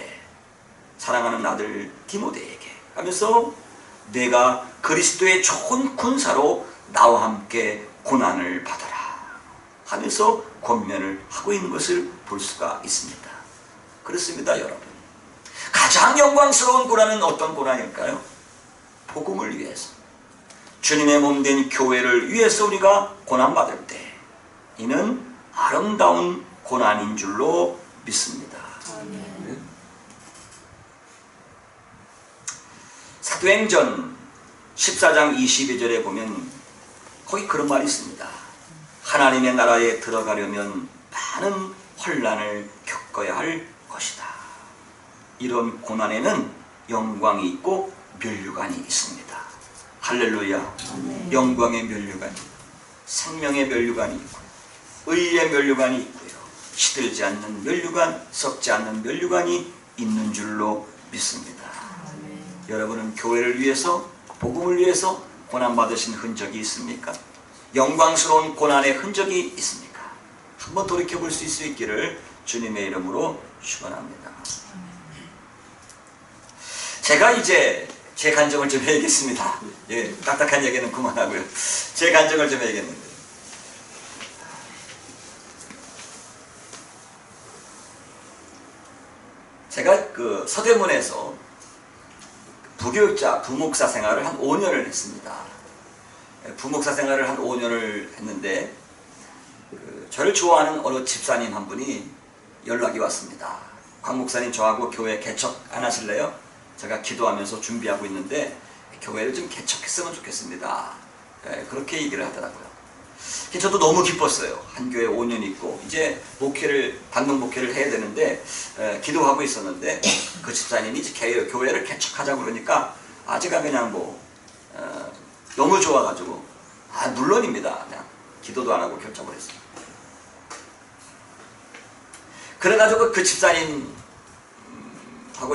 사랑하는 아들 디모데에게 하면서 내가 그리스도의 좋은 군사로 나와 함께 고난을 받아라 하면서 권면을 하고 있는 것을 볼 수가 있습니다. 그렇습니다, 여러분. 가장 영광스러운 고난은 어떤 고난일까요? 복음을 위해서, 주님의 몸된 교회를 위해서 우리가 고난받을 때 이는 아름다운 고난인 줄로 믿습니다. 사도행전 14장 22절에 보면 거기 그런 말이 있습니다. 하나님의 나라에 들어가려면 많은 혼란을 겪어야 할 것이다. 이런 고난에는 영광이 있고 면류관이 있습니다. 할렐루야. 영광의 면류관이, 생명의 면류관이 있고요, 의의 면류관이 있고요, 시들지 않는 면류관, 썩지 않는 면류관이 있는 줄로 믿습니다. 여러분은 교회를 위해서, 복음을 위해서 고난받으신 흔적이 있습니까? 영광스러운 고난의 흔적이 있습니까? 한번 돌이켜볼 수 있기를 주님의 이름으로 축원합니다. 제가 이제 제 간증을 좀 해야겠습니다. 예, 딱딱한 얘기는 그만하고요. 제 간증을 좀 해야겠는데, 제가 그 서대문에서 부교육자, 부목사 생활을 한 5년을 했습니다. 부목사 생활을 한 5년을 했는데 저를 좋아하는 어느 집사님 한 분이 연락이 왔습니다. 곽 목사님, 저하고 교회 개척 안 하실래요? 제가 기도하면서 준비하고 있는데 교회를 좀 개척했으면 좋겠습니다. 그렇게 얘기를 하더라고요. 저도 너무 기뻤어요. 한 교회 5년 있고 이제 목회를, 단독 목회를 해야 되는데 기도하고 있었는데 그 집사님이 이제 교회를 개척하자고 그러니까 제가 그냥 너무 좋아가지고 물론입니다. 그냥 기도도 안 하고 결정을 했어요. 그래가지고 그 집사님하고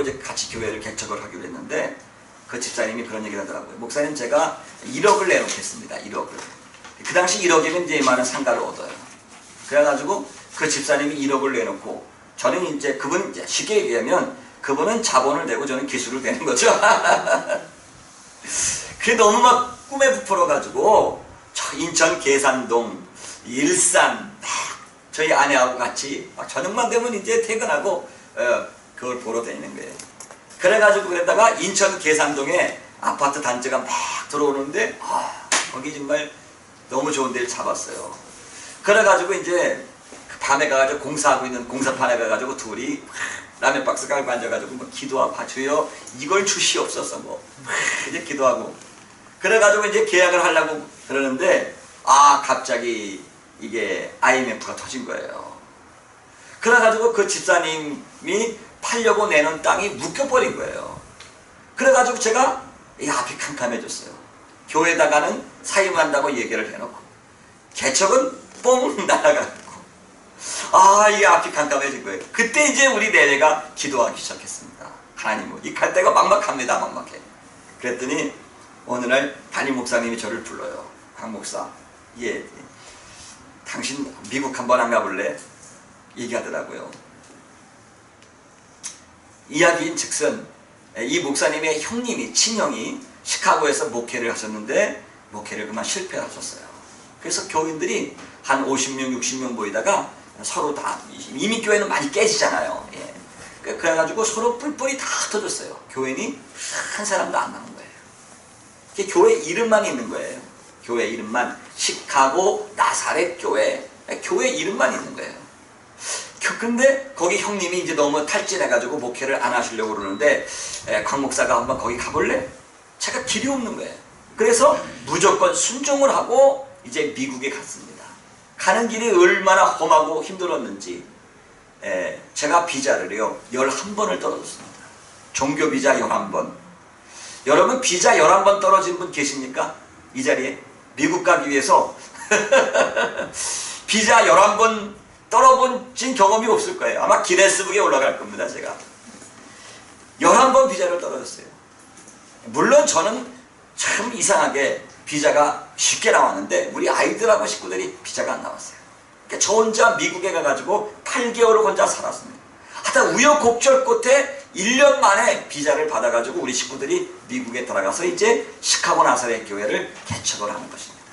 이제 같이 교회를 개척을 하기로 했는데 그 집사님이 그런 얘기를 하더라고요. 목사님, 제가 1억을 내놓겠습니다. 1억을. 그 당시 1억이면 이제 많은 상가를 얻어요. 그래가지고 그 집사님이 1억을 내놓고 저는 이제 그분, 쉽게 얘기하면 그분은 자본을 내고 저는 기술을 내는 거죠. 그게 너무 막 꿈에 부풀어가지고 저 인천 계산동, 일산 막 저희 아내하고 같이 막 저녁만 되면 이제 퇴근하고 그걸 보러 다니는 거예요. 그래가지고 그러다가 인천 계산동에 아파트 단지가 막 들어오는데 거기 정말 너무 좋은 데를 잡았어요. 그래가지고 이제 밤에 가가지고 공사하고 있는 공사판에 가가지고 둘이 라면 박스 깔고 앉아가지고 기도하고, 주여 이걸 주시옵소서 이제 기도하고, 그래가지고 이제 계약을 하려고 그러는데 갑자기 이게 IMF가 터진 거예요. 그래가지고 그 집사님이 팔려고 내는 땅이 묶여버린 거예요. 그래가지고 제가 앞이 캄캄해졌어요. 교회에다가는 사임한다고 얘기를 해놓고 개척은 뽕 날아가고 이게 앞이 깜깜해진 거예요. 그때 이제 우리 내내가 기도하기 시작했습니다. 하나님, 이 갈 데가 막막합니다. 막막해. 그랬더니 어느 날 담임 목사님이 저를 불러요. 강 목사, 당신 미국 한번 안 가볼래? 얘기하더라고요. 이야기인 즉슨 이 목사님의 형님이, 친형이 시카고에서 목회를 하셨는데 목회를 그만 실패하셨어요. 그래서 교인들이 한 50명, 60명 모이다가 서로 다, 이미 교회는 많이 깨지잖아요. 그래가지고 서로 뿔뿔이 다 흩어졌어요. 교인이 한 사람도 안 남은 거예요. 교회 이름만 있는 거예요. 교회 이름만, 시카고 나사렛 교회, 교회 이름만 있는 거예요. 근데 거기 형님이 이제 너무 탈진해가지고 목회를 안 하시려고 그러는데 곽 목사가 한번 거기 가볼래? 제가 길이 없는 거예요. 그래서 무조건 순종을 하고 이제 미국에 갔습니다. 가는 길이 얼마나 험하고 힘들었는지 제가 비자를요 11번을 떨어졌습니다. 종교 비자 11번. 여러분 비자 11번 떨어진 분 계십니까? 이 자리에? 미국 가기 위해서 비자 11번 떨어진 경험이 없을 거예요. 아마 기네스북에 올라갈 겁니다. 제가 11번 비자를 떨어졌어요. 물론 저는 참 이상하게 비자가 쉽게 나왔는데 우리 아이들하고 식구들이 비자가 안 나왔어요. 그러니까 저 혼자 미국에 가가지고 8개월을 혼자 살았습니다. 하여튼 우여곡절 끝에 1년 만에 비자를 받아가지고 우리 식구들이 미국에 들어가서 이제 시카고 나사렛 교회를 개척을 하는 것입니다.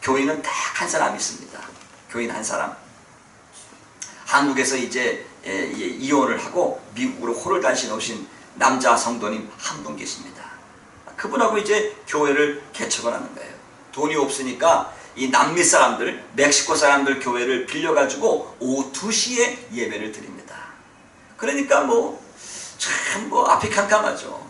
교인은 딱 한 사람 있습니다. 교인 한 사람. 한국에서 이제 이혼을 하고 미국으로 호를 단신 오신 남자 성도님 한 분 계십니다. 그분하고 이제 교회를 개척을 하는 거예요. 돈이 없으니까 이 남미 사람들, 멕시코 사람들 교회를 빌려가지고 오후 2시에 예배를 드립니다. 그러니까 참 앞이 캄캄하죠.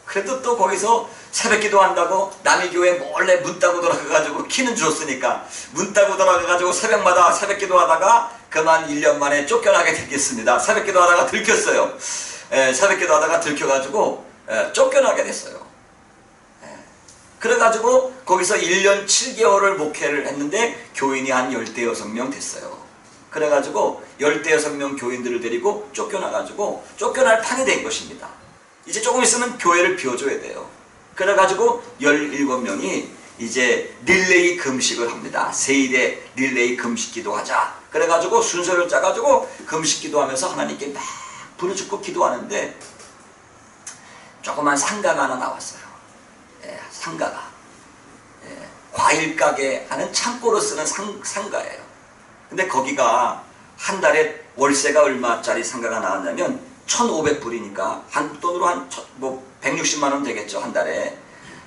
그래도 또 거기서 새벽 기도한다고 남의 교회 몰래 문 따고 들어가가지고 키는 줬으니까 문 따고 들어가가지고 새벽마다 새벽 기도하다가 그만 1년 만에 쫓겨나게 됐겠습니다. 새벽 기도하다가 들켰어요. 새벽 기도하다가 들켜가지고 쫓겨나게 됐어요. 그래가지고 거기서 1년 7개월을 목회를 했는데 교인이 한 16명 됐어요. 그래가지고 16명 교인들을 데리고 쫓겨나가지고 쫓겨날 판이 된 것입니다. 이제 조금 있으면 교회를 비워줘야 돼요. 그래가지고 17명이 이제 릴레이 금식을 합니다. 세일에 릴레이 금식 기도하자. 그래가지고 순서를 짜가지고 금식 기도하면서 하나님께 막 부르짖고 기도하는데 조그만 상가가 하나 나왔어요. 상가가 과일 가게 하는 창고로 쓰는 상가예요. 근데 거기가 한 달에 월세가 얼마짜리 상가가 나왔냐면 1,500불이니까 한국 돈으로 한 160만 원 되겠죠, 한 달에.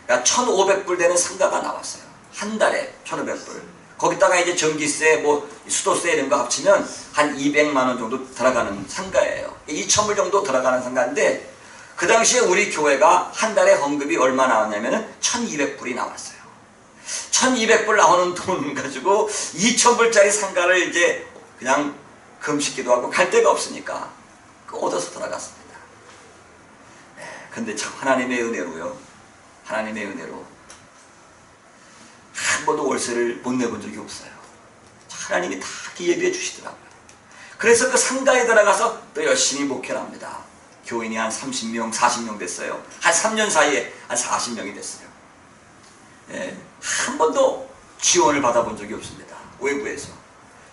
그러니까 1,500불 되는 상가가 나왔어요. 한 달에 1,500불. 거기다가 이제 전기세, 수도세 이런 거 합치면 한 200만 원 정도 들어가는 상가예요. 2,000불 정도 들어가는 상가인데 그 당시에 우리 교회가 한 달에 헌금이 얼마 나왔냐면은 1,200불이 나왔어요. 1,200불 나오는 돈 가지고 2,000불짜리 상가를 이제 그냥 금식기도 하고 갈 데가 없으니까 얻어서 들어갔습니다. 근데 참 하나님의 은혜로요. 하나님의 은혜로 한 번도 월세를 못 내본 적이 없어요. 하나님이 다 예비해 주시더라고요. 그래서 그 상가에 들어가서 또 열심히 목회를 합니다. 교인이 한 30명, 40명 됐어요. 한 3년 사이에 한 40명이 됐어요. 한 번도 지원을 받아본 적이 없습니다. 외부에서.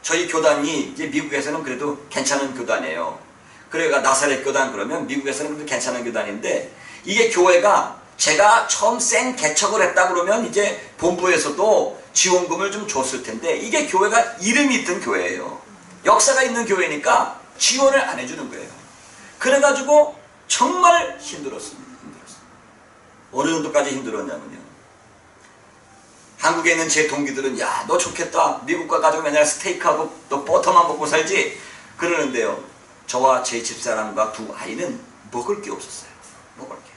저희 교단이 이제 미국에서는 그래도 괜찮은 교단이에요. 그래가 나사렛 교단 그러면 미국에서는 그래도 괜찮은 교단인데 이게 교회가 제가 처음 생 개척을 했다 그러면 이제 본부에서도 지원금을 좀 줬을 텐데 이게 교회가 이름이 있던 교회예요. 역사가 있는 교회니까 지원을 안 해주는 거예요. 그래가지고 정말 힘들었습니다. 어느 정도까지 힘들었냐면요. 한국에 있는 제 동기들은 야, 너 좋겠다. 미국 가가지고 맨날 스테이크하고 너 버터만 먹고 살지? 그러는데요. 저와 제 집사람과 두 아이는 먹을 게 없었어요. 먹을 게.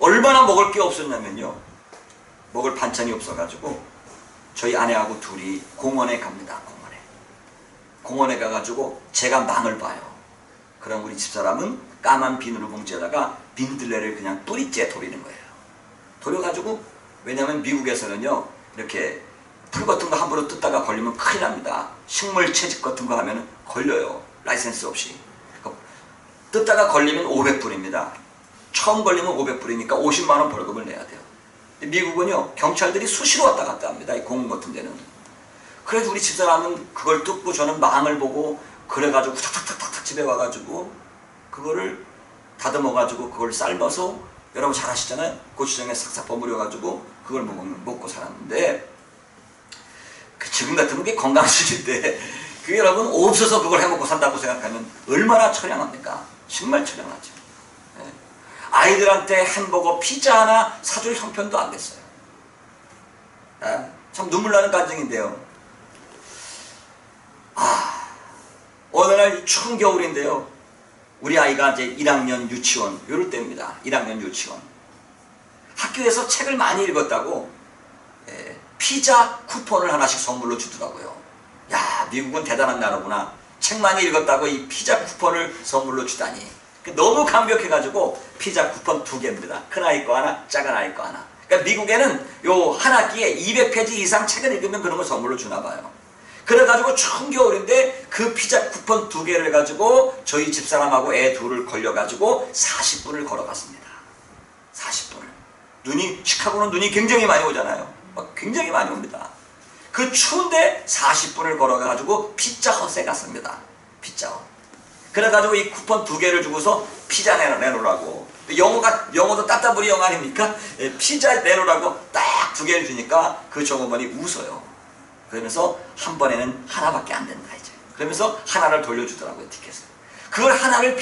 얼마나 먹을 게 없었냐면요. 먹을 반찬이 없어가지고 저희 아내하고 둘이 공원에 갑니다. 공원에 가가지고 제가 망을 봐요. 그럼 우리 집사람은 까만 비누를 봉지에다가 빈들레를 그냥 뿌리째 돌리는 거예요. 돌려가지고 왜냐하면 미국에서는요 이렇게 풀 같은 거 함부로 뜯다가 걸리면 큰일 납니다. 식물 채집 같은 거 하면 걸려요. 라이센스 없이. 뜯다가 걸리면 500불입니다. 처음 걸리면 500불이니까 50만 원 벌금을 내야 돼요. 미국은요 경찰들이 수시로 왔다 갔다 합니다. 이 공원 같은 데는. 그래서 우리 집사람은 그걸 뜯고 저는 망을 보고 그래가지고 탁탁탁탁 집에 와가지고 그거를 다듬어가지고 그걸 삶아서 여러분 잘 아시잖아요. 고추장에 싹싹 버무려가지고 그걸 먹고 살았는데 지금 같으면 그게 건강식인데 그게 여러분 없어서 그걸 해먹고 산다고 생각하면 얼마나 처량합니까? 정말 처량하죠. 아이들한테 햄버거, 피자 하나 사줄 형편도 안 됐어요. 참 눈물 나는 감정인데요. 어느 날 추운 겨울인데요. 우리 아이가 이제 1학년 유치원, 이럴 때입니다. 1학년 유치원. 학교에서 책을 많이 읽었다고 피자 쿠폰을 하나씩 선물로 주더라고요. 야, 미국은 대단한 나라구나. 책 많이 읽었다고 이 피자 쿠폰을 선물로 주다니. 너무 감격해가지고 피자 쿠폰 2개입니다. 큰 아이 거 하나, 작은 아이 거 하나. 그러니까 미국에는 요 한 학기에 200페이지 이상 책을 읽으면 그런 걸 선물로 주나 봐요. 그래가지고 추운 겨울인데 그 피자 쿠폰 2개를 가지고 저희 집사람하고 애 둘을 걸려가지고 40분을 걸어갔습니다. 40분을. 시카고는 눈이 굉장히 많이 오잖아요. 굉장히 많이 옵니다. 그 추운데 40분을 걸어가지고 피자헛에 갔습니다. 피자헛. 그래가지고 이 쿠폰 2개를 주고서 피자 내놓으라고. 영어도 따따블이 영어 아닙니까? 피자 내놓으라고 딱 2개를 주니까 그 종업원이 웃어요. 그러면서 한 번에는 하나밖에 안 된다 이제. 그러면서 하나를 돌려주더라고요, 티켓을. 그걸 하나를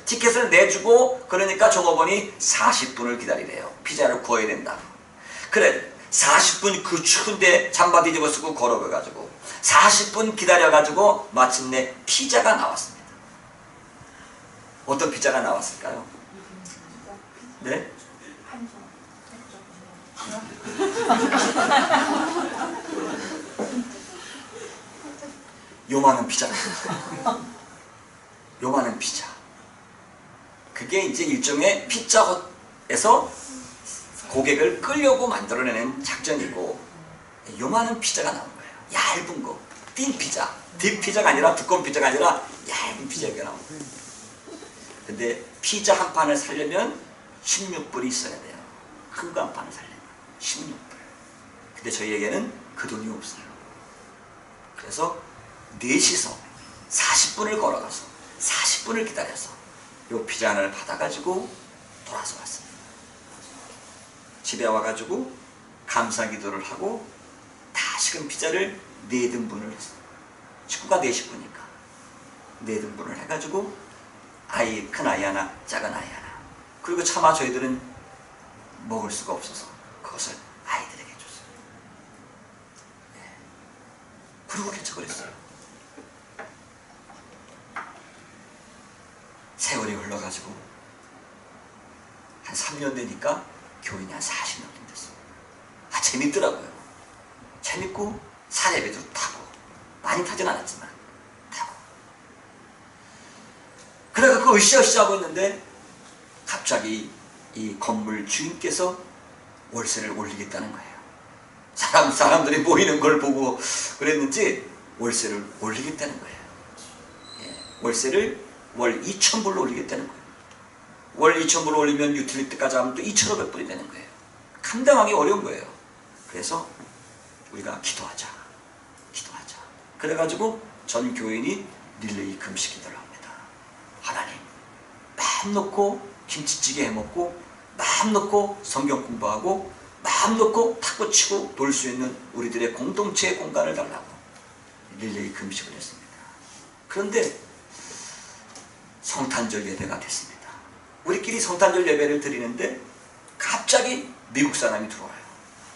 티켓을 내주고 그러니까 종업원이 40분을 기다리래요. 피자를 구워야 된다고. 그래 40분 그 추운데 잠바 뒤집어 쓰고 걸어가가지고 40분 기다려가지고 마침내 피자가 나왔습니다. 어떤 피자가 나왔을까요? 네? 요만한 피자. 요만한 피자. 그게 이제 일종의 피자헛에서 고객을 끌려고 만들어내는 작전이고, 요만한 피자가 나온 거예요. 얇은 거, 띵 피자. 딥 피자가 아니라, 두꺼운 피자가 아니라 얇은 피자가 나온 거예요. 근데 피자 한 판을 사려면 16불이 있어야 돼요. 큰 거 한 판을 사려면 16불. 근데 저희에게는 그 돈이 없어요. 그래서 4시서 40분을 걸어가서 40분을 기다려서 요 피자 하나를 받아가지고 돌아서 왔습니다. 집에 와가지고 감사 기도를 하고 다시금 피자를 4등분을 했어요. 식구가 40분이니까 4등분을 해가지고 큰 아이 하나, 작은 아이 하나. 그리고 차마 저희들은 먹을 수가 없어서 그것을 아이들에게 줬어요. 네. 그리고 개척을 했어요. 세월이 흘러가지고 한 3년 되니까 교인이 한 40명 됐어요. 재밌더라고요. 재밌고 사례비도 타고, 많이 타진 않았지만 타고. 그래서 그 으쌰으쌰 하고 있는데 갑자기 이 건물 주인께서 월세를 올리겠다는 거예요. 사람들이 모이는 걸 보고 그랬는지 월세를 올리겠다는 거예요. 예, 월세를 월 2,000불로 올리겠다는 거예요. 월 2,000불 올리면 유틸리티까지 하면 또 2,500불이 되는 거예요. 감당하기 어려운 거예요. 그래서 우리가 기도하자. 그래가지고 전 교인이 릴레이 금식 기도를 합니다. 하나님, 마음 놓고 김치찌개 해먹고, 마음 놓고 성경 공부하고, 마음 놓고 탁구 치고 놀 수 있는 우리들의 공동체의 공간을 달라고 릴레이 금식을 했습니다. 그런데 성탄절 예배가 됐습니다. 우리끼리 성탄절 예배를 드리는데 갑자기 미국 사람이 들어와요.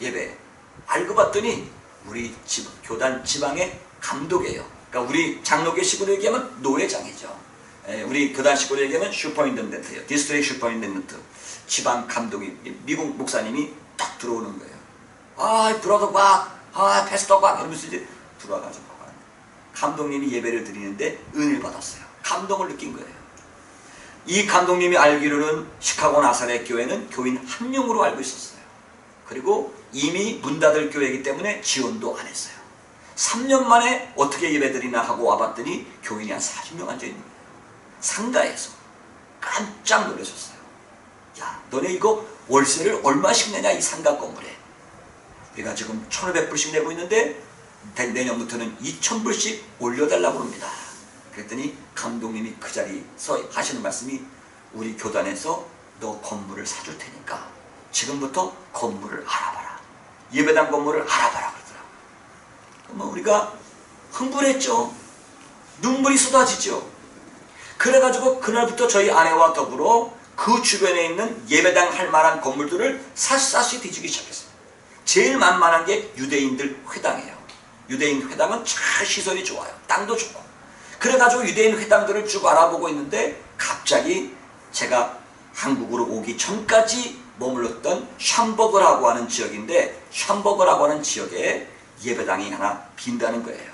예배에. 알고 봤더니 우리 교단 지방의 감독이에요. 그러니까 우리 장로교식으로 얘기하면 노회장이죠. 우리 교단 식으로 얘기하면 슈퍼인텐던트예요. 디스트릭 슈퍼인텐던트. 지방 감독이, 미국 목사님이 딱 들어오는 거예요. 브라더 박, 패스터 박 이러면서 이제 들어와가지고 감독님이 예배를 드리는데 은혜를 받았어요. 감동을 느낀 거예요. 이 감독님이 알기로는 시카고 나사렛 교회는 교인 한 명으로 알고 있었어요. 그리고 이미 문 닫을 교회이기 때문에 지원도 안 했어요. 3년 만에 어떻게 예배드리나 하고 와봤더니 교인이 한 40명 앉아있는 거예요. 상가에서. 깜짝 놀라셨어요. 야, 너네 이거 월세를 얼마씩 내냐, 이 상가 건물에. 우리가 지금 1,500불씩 내고 있는데 내년부터는 2,000불씩 올려달라고 합니다. 그랬더니 감독님이 그 자리에서 하시는 말씀이, 우리 교단에서 너 건물을 사줄 테니까 지금부터 건물을 알아봐라. 예배당 건물을 알아봐라 그러더라고요. 그러면 우리가 흥분했죠. 눈물이 쏟아지죠. 그래가지고 그날부터 저희 아내와 더불어 그 주변에 있는 예배당 할 만한 건물들을 샅샅이 뒤지기 시작했어요. 제일 만만한 게 유대인들 회당이에요. 유대인 회당은 잘 시설이 좋아요. 땅도 좋고. 그래가지고 유대인 회당들을 쭉 알아보고 있는데 갑자기 제가 한국으로 오기 전까지 머물렀던 샴버거라고 하는 지역인데, 샴버거라고 하는 지역에 예배당이 하나 빈다는 거예요.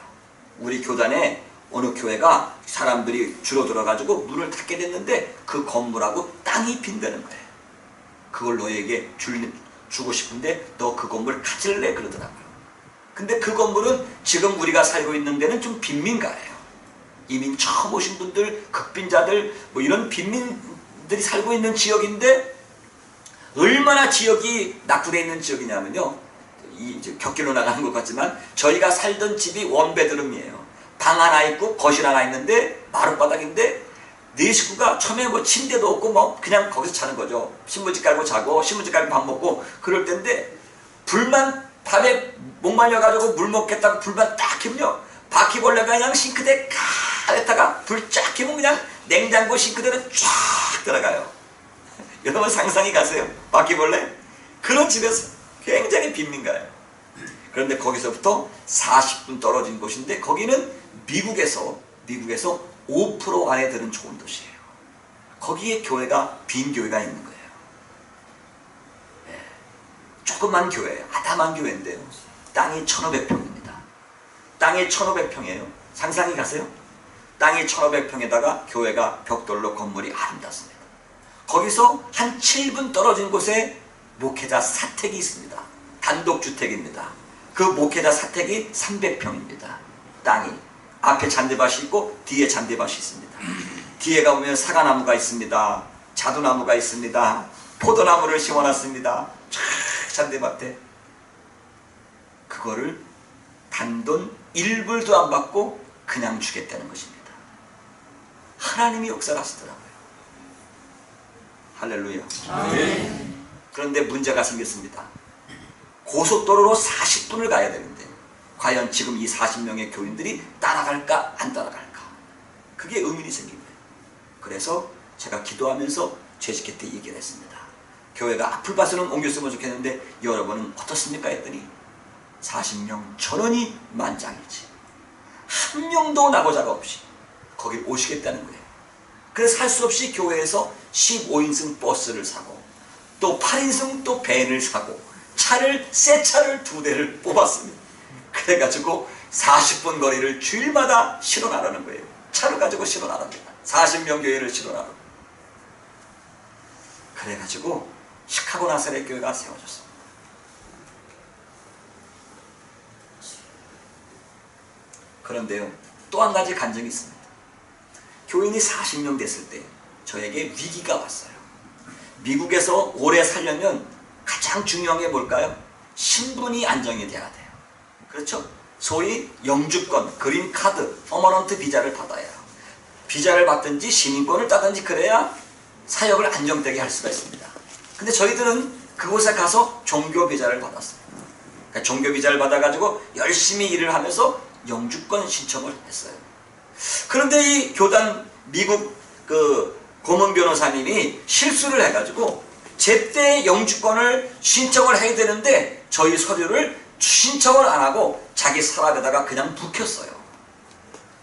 우리 교단에 어느 교회가 사람들이 줄어들어가지고 문을 닫게 됐는데 그 건물하고 땅이 빈다는 거예요. 그걸 너에게 주고 싶은데 너 그 건물 가질래? 그러더라고요. 근데 그 건물은 지금 우리가 살고 있는 데는 좀 빈민가예요. 이민 처음 오신 분들, 극빈자들, 뭐 이런 빈민들이 살고 있는 지역인데, 얼마나 지역이 낙후되어 있는 지역이냐면요, 이제 곁길로 나가는 것 같지만 저희가 살던 집이 원베드룸이에요. 방 하나 있고 거실 하나 있는데 마룻바닥인데, 네 식구가 처음에 뭐 침대도 없고 뭐 그냥 거기서 자는 거죠. 신문지 깔고 자고 신문지 깔고 밥 먹고 그럴 때인데, 불만 밤에 목말려가지고 물 먹겠다고 불만 딱 켜면요, 바퀴벌레가 그냥 싱크대 가에다가 불 쫙 켜면 그냥 냉장고 싱크대로 쫙 들어가요. 여러분 상상이 가세요? 바퀴벌레? 그런 집에서 굉장히 빈민가예요. 그런데 거기서부터 40분 떨어진 곳인데, 거기는 미국에서 5% 안에 드는 좋은 도시예요. 거기에 교회가, 빈 교회가 있는 거예요. 네. 조그만 교회, 아담한 교회인데요. 땅이 1500평입니다. 땅이 1500평이에요. 상상이 가세요? 땅이 1500평에다가 교회가 벽돌로 건물이 아름답습니다. 거기서 한 7분 떨어진 곳에 목회자 사택이 있습니다. 단독주택입니다. 그 목회자 사택이 300평입니다. 땅이 앞에 잔디밭이 있고 뒤에 잔디밭이 있습니다. 뒤에 가보면 사과나무가 있습니다. 자두나무가 있습니다. 포도나무를 심어놨습니다. 쫙 잔디밭에. 그거를 단돈 1불도 안 받고 그냥 주겠다는 것입니다. 하나님이 역사를 하시더라고요. 할렐루야. 아멘. 그런데 문제가 생겼습니다. 고속도로로 40분을 가야 되는데 과연 지금 이 40명의 교인들이 따라갈까 안 따라갈까, 그게 의문이 생긴 거예요. 그래서 제가 기도하면서 제지께 때 얘기를 했습니다. 교회가 앞을 봐서는 옮겼으면 좋겠는데 여러분은 어떻습니까 했더니 40명 전원이 만장일치, 한 명도 나고자가 없이 거기 오시겠다는 거예요. 그래서 할 수 없이 교회에서 15인승 버스를 사고 또 8인승 또 밴을 사고 새 차를 2대를 뽑았습니다. 그래가지고 40분 거리를 주일마다 실어나가는 거예요. 차를 가지고 실어나갑니다. 40명 교회를 실어나가고. 그래가지고 시카고 나사렛 교회가 세워졌습니다. 그런데요, 또 한 가지 간증이 있습니다. 교인이 40명 됐을 때 저에게 위기가 왔어요. 미국에서 오래 살려면 가장 중요한 게 뭘까요? 신분이 안정이 돼야 돼요. 그렇죠? 소위 영주권, 그린카드, 퍼머넌트 비자를 받아야 해요. 비자를 받든지 시민권을 따든지 그래야 사역을 안정되게 할 수가 있습니다. 근데 저희들은 그곳에 가서 종교 비자를 받았어요. 그러니까 종교 비자를 받아가지고 열심히 일을 하면서 영주권 신청을 했어요. 그런데 이 교단 미국 그 고문 변호사님이 실수를 해가지고 제때 영주권을 신청을 해야 되는데 저희 서류를 신청을 안 하고 자기 서랍에다가 그냥 묵혔어요.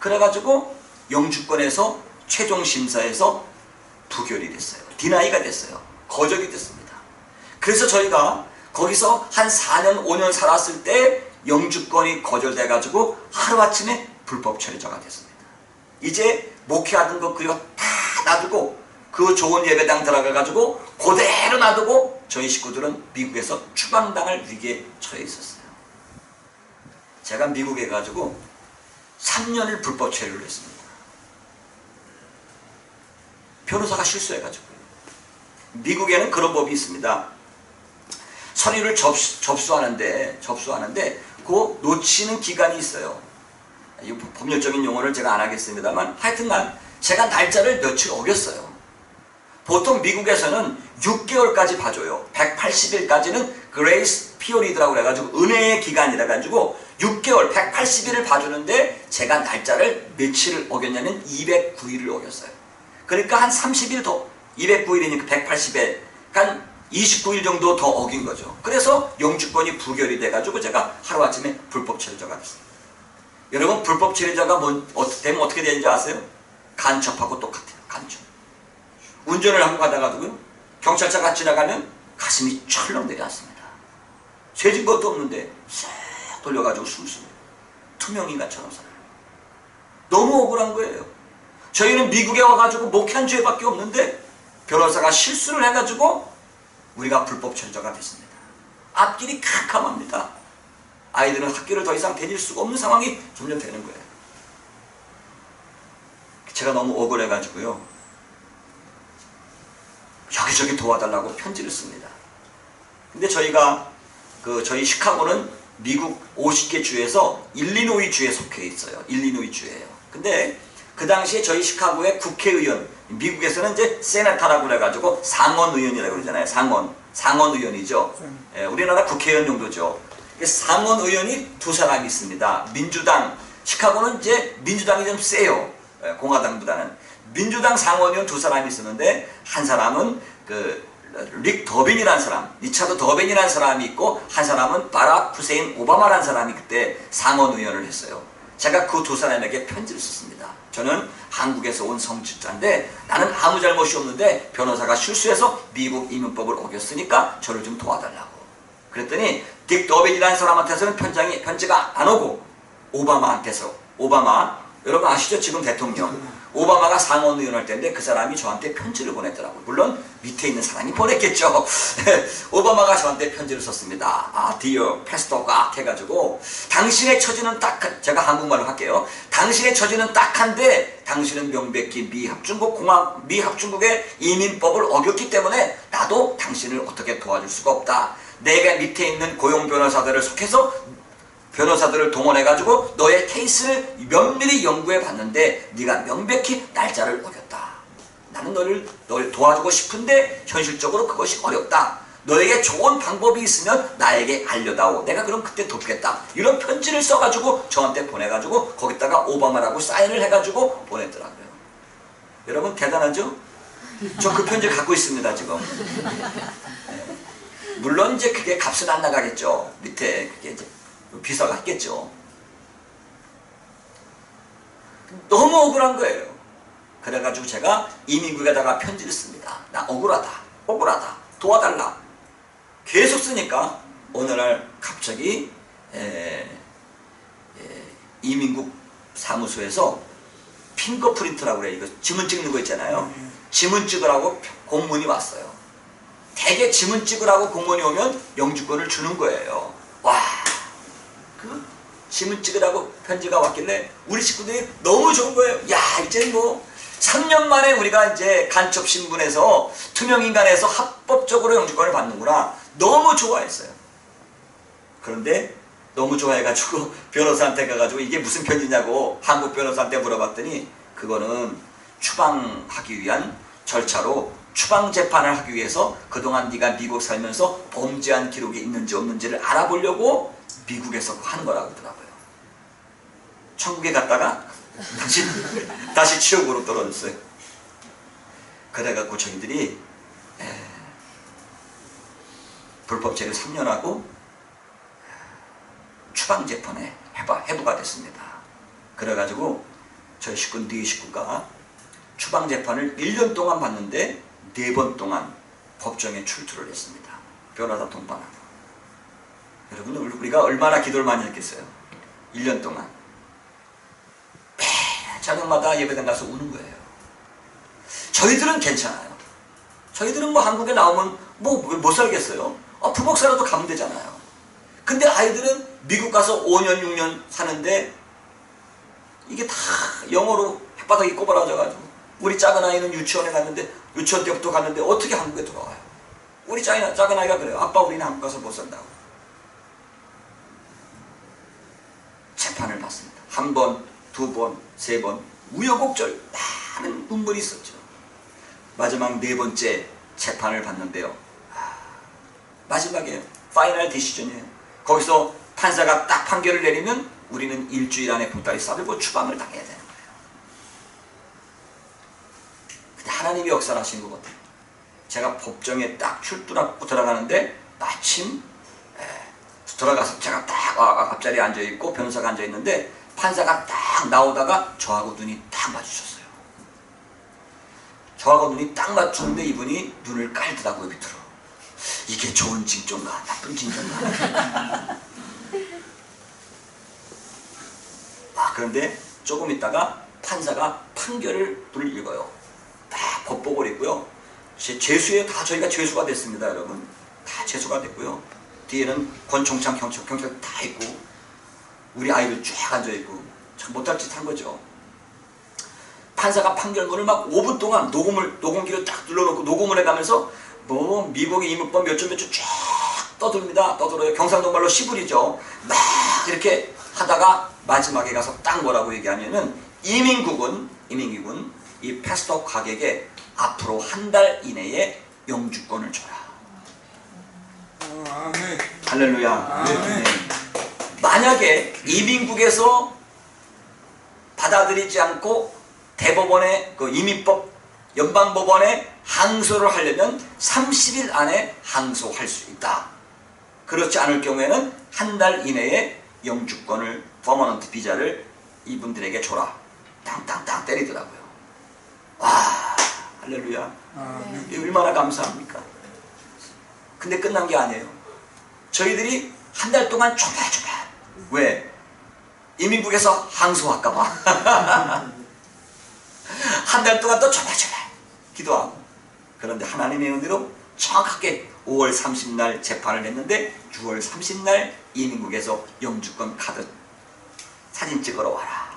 그래가지고 영주권에서 최종 심사에서 부결이 됐어요. 디나이가 됐어요. 거절이 됐습니다. 그래서 저희가 거기서 한 4년 5년 살았을 때 영주권이 거절돼가지고 하루아침에 불법 체류자가 됐습니다. 이제 목회하던 거 그거 다 놔두고 그 좋은 예배당 들어가가지고 그대로 놔두고 저희 식구들은 미국에서 추방당할 위기에 처해 있었어요. 제가 미국에 가지고 3년을 불법 체류를 했습니다. 변호사가 실수해가지고요. 미국에는 그런 법이 있습니다. 서류를 접수하는데 그 놓치는 기간이 있어요. 이 법률적인 용어를 제가 안 하겠습니다만 하여튼간 제가 날짜를 며칠 어겼어요. 보통 미국에서는 6개월까지 봐줘요. 180일까지는 그레이스 피오리드라고 그래가지고 은혜의 기간이라 가지고 6개월 180일을 봐주는데 제가 날짜를 며칠을 어겼냐면 209일을 어겼어요. 그러니까 한 30일 더, 209일이니까 180에 한 29일 정도 더 어긴 거죠. 그래서 영주권이 부결이 돼가지고 제가 하루아침에 불법 체류자가 됐어요. 여러분, 불법 체류자가 되면 어떻게 되는지 아세요? 간첩하고 똑같아요. 간첩. 운전을 하고 가다가도요, 경찰차가 지나가면 가슴이 철렁 내려앉습니다. 죄진 것도 없는데 싹 돌려가지고 숨숨 투명인간처럼 살아요. 너무 억울한 거예요. 저희는 미국에 와가지고 목회한 죄밖에 없는데 변호사가 실수를 해가지고 우리가 불법 체류자가 됐습니다. 앞길이 캄캄합니다. 아이들은 학교를 더 이상 다닐 수가 없는 상황이 점점 되는 거예요. 제가 너무 억울해가지고요, 여기저기 도와달라고 편지를 씁니다. 근데 저희가 저희 시카고는 미국 50개 주에서 일리노이 주에 속해 있어요. 일리노이 주예요. 근데 그 당시에 저희 시카고의 국회의원, 미국에서는 이제 세네터라고 그래가지고 상원의원이라고 그러잖아요. 상원의원이죠. 예, 우리나라 국회의원 정도죠. 상원의원이 2사람이 있습니다. 민주당, 시카고는 이제 민주당이 좀 세요. 예, 공화당보다는. 민주당 상원의원 2사람이 있었는데, 한 사람은 릭 더빈이라는 사람, 리차드 더빈이라는 사람이 있고, 한 사람은 바락 후세인 오바마라는 사람이 그때 상원의원을 했어요. 제가 그 2사람에게 편지를 썼습니다. 저는 한국에서 온 성직자인데 나는 아무 잘못이 없는데 변호사가 실수해서 미국 이민법을 어겼으니까 저를 좀 도와달라고. 그랬더니 딕 더베이라는 사람한테서는 편지가 안 오고 오바마한테서, 오바마 여러분 아시죠? 지금 대통령 오바마가 상원 의원 할 때인데 그 사람이 저한테 편지를 보냈더라고요. 물론 밑에 있는 사람이 보냈겠죠. 오바마가 저한테 편지를 썼습니다. Dear Pastor God 해가지고 당신의 처지는 딱한, 제가 한국말로 할게요. 당신의 처지는 딱한데 당신은 명백히 미합중국의 이민법을 어겼기 때문에 나도 당신을 어떻게 도와줄 수가 없다. 내가 밑에 있는 고용 변호사들을 속해서 변호사들을 동원해가지고 너의 케이스를 면밀히 연구해 봤는데 네가 명백히 날짜를 어겼다. 나는 널 도와주고 싶은데 현실적으로 그것이 어렵다. 너에게 좋은 방법이 있으면 나에게 알려다오. 내가 그럼 그때 돕겠다. 이런 편지를 써가지고 저한테 보내가지고 거기다가 오바마라고 사인을 해가지고 보냈더라고요. 여러분 대단하죠? 저 그 편지를 갖고 있습니다 지금. 네. 물론 이제 그게 값은 안 나가겠죠. 밑에 그게 이제 비서가 했겠죠. 너무 억울한 거예요. 그래가지고 제가 이민국에다가 편지를 씁니다. 나 억울하다. 도와달라. 계속 쓰니까 어느 날 갑자기 이민국 사무소에서 핑거프린트라고 그래요. 이거 지문 찍는 거 있잖아요. 지문 찍으라고 공문이 왔어요. 대개 지문 찍으라고 공문이 오면 영주권을 주는 거예요. 와, 그 지문 찍으라고 편지가 왔길래 우리 식구들이 너무 좋은 거예요. 야, 이제 뭐 3년 만에 우리가 이제 간첩신분에서 투명인간에서 합법적으로 영주권을 받는구나. 너무 좋아했어요. 그런데 너무 좋아해가지고 변호사한테 가가지고 이게 무슨 편지냐고 한국 변호사한테 물어봤더니 그거는 추방하기 위한 절차로 추방 재판을 하기 위해서 그동안 네가 미국 살면서 범죄한 기록이 있는지 없는지를 알아보려고 미국에서 하는 거라고 하더라고요. 천국에 갔다가 다시 지옥으로 떨어졌어요. 그래갖고 저희들이 불법죄를 3년 하고 추방 재판에 해부가 됐습니다. 그래가지고 저희 식구 4식구가 추방 재판을 1년 동안 받는데 4번 동안 법정에 출두를 했습니다. 변호사 동반하고. 여러분 우리가 얼마나 기도를 많이 했겠어요. 1년 동안 매 저녁마다 예배당 가서 우는 거예요. 저희들은 괜찮아요. 저희들은 뭐 한국에 나오면 뭐 못 살겠어요. 부복사라도 가면 되잖아요. 근데 아이들은 미국 가서 5년 6년 사는데 이게 다 영어로 혓바닥이 꼬부라져가지고 우리 작은 아이는 유치원에 갔는데 유치원 때부터 갔는데 어떻게 한국에 돌아와요? 우리 작은 아이가 그래요. 아빠 우리는 한국 가서 못 산다고. 재판을 받습니다. 1번, 2번, 3번 우여곡절 많은 눈물이 있었죠. 마지막 4번째 재판을 받는데요. 마지막이에요. 파이널 디시전이에요. 거기서 판사가 딱 판결을 내리면 우리는 일주일 안에 보따리 싸들고 추방을 당해야 되는 거예요. 근데 하나님이 역사를 하신 것 같아요. 제가 법정에 딱 출두하고 들어가는데 마침 들어가서 제가 딱 앞자리에 앉아있고 변호사가 앉아있는데 판사가 딱 나오다가 저하고 눈이 딱 마주쳤어요. 저하고 눈이 딱 맞추는데 이분이 눈을 깔더라고요. 밑으로. 이게 좋은 징조인가 나쁜 징조인가. 그런데 조금 있다가 판사가 판결을 읽어요. 다 법복을 했고요. 죄수에 다 저희가 죄수가 됐습니다. 여러분 다 죄수가 됐고요. 뒤에는 권총창 경찰 다 있고 우리 아이들 쫙 앉아있고 참 못할 짓 한 거죠. 판사가 판결문을 막 5분 동안 녹음기를 딱 눌러놓고 녹음을 해가면서 뭐 미국의 이민법 몇 점 쫙 떠들어요. 경상도 말로 시부리죠. 막 이렇게 하다가 마지막에 가서 딱 뭐라고 얘기하냐면 이민국은 이 패스터 가게에게 앞으로 1달 이내에 영주권을 줘라. 아멘. 할렐루야. 아멘. 만약에 이민국에서 받아들이지 않고 대법원의 그 이민법 연방법원에 항소를 하려면 30일 안에 항소할 수 있다. 그렇지 않을 경우에는 1달 이내에 영주권을 퍼머넌트 비자를 이분들에게 줘라. 땅땅땅 때리더라고요. 와, 할렐루야. 아멘. 얼마나 감사합니까? 근데 끝난 게 아니에요. 저희들이 한 달 동안 조마조마. 왜? 이민국에서 항소할까봐. 한 달 동안 또 조마조마 기도하고. 그런데 하나님의 은혜로 정확하게 5월 30날 재판을 했는데 6월 30날 이민국에서 영주권 카드 사진 찍으러 와라.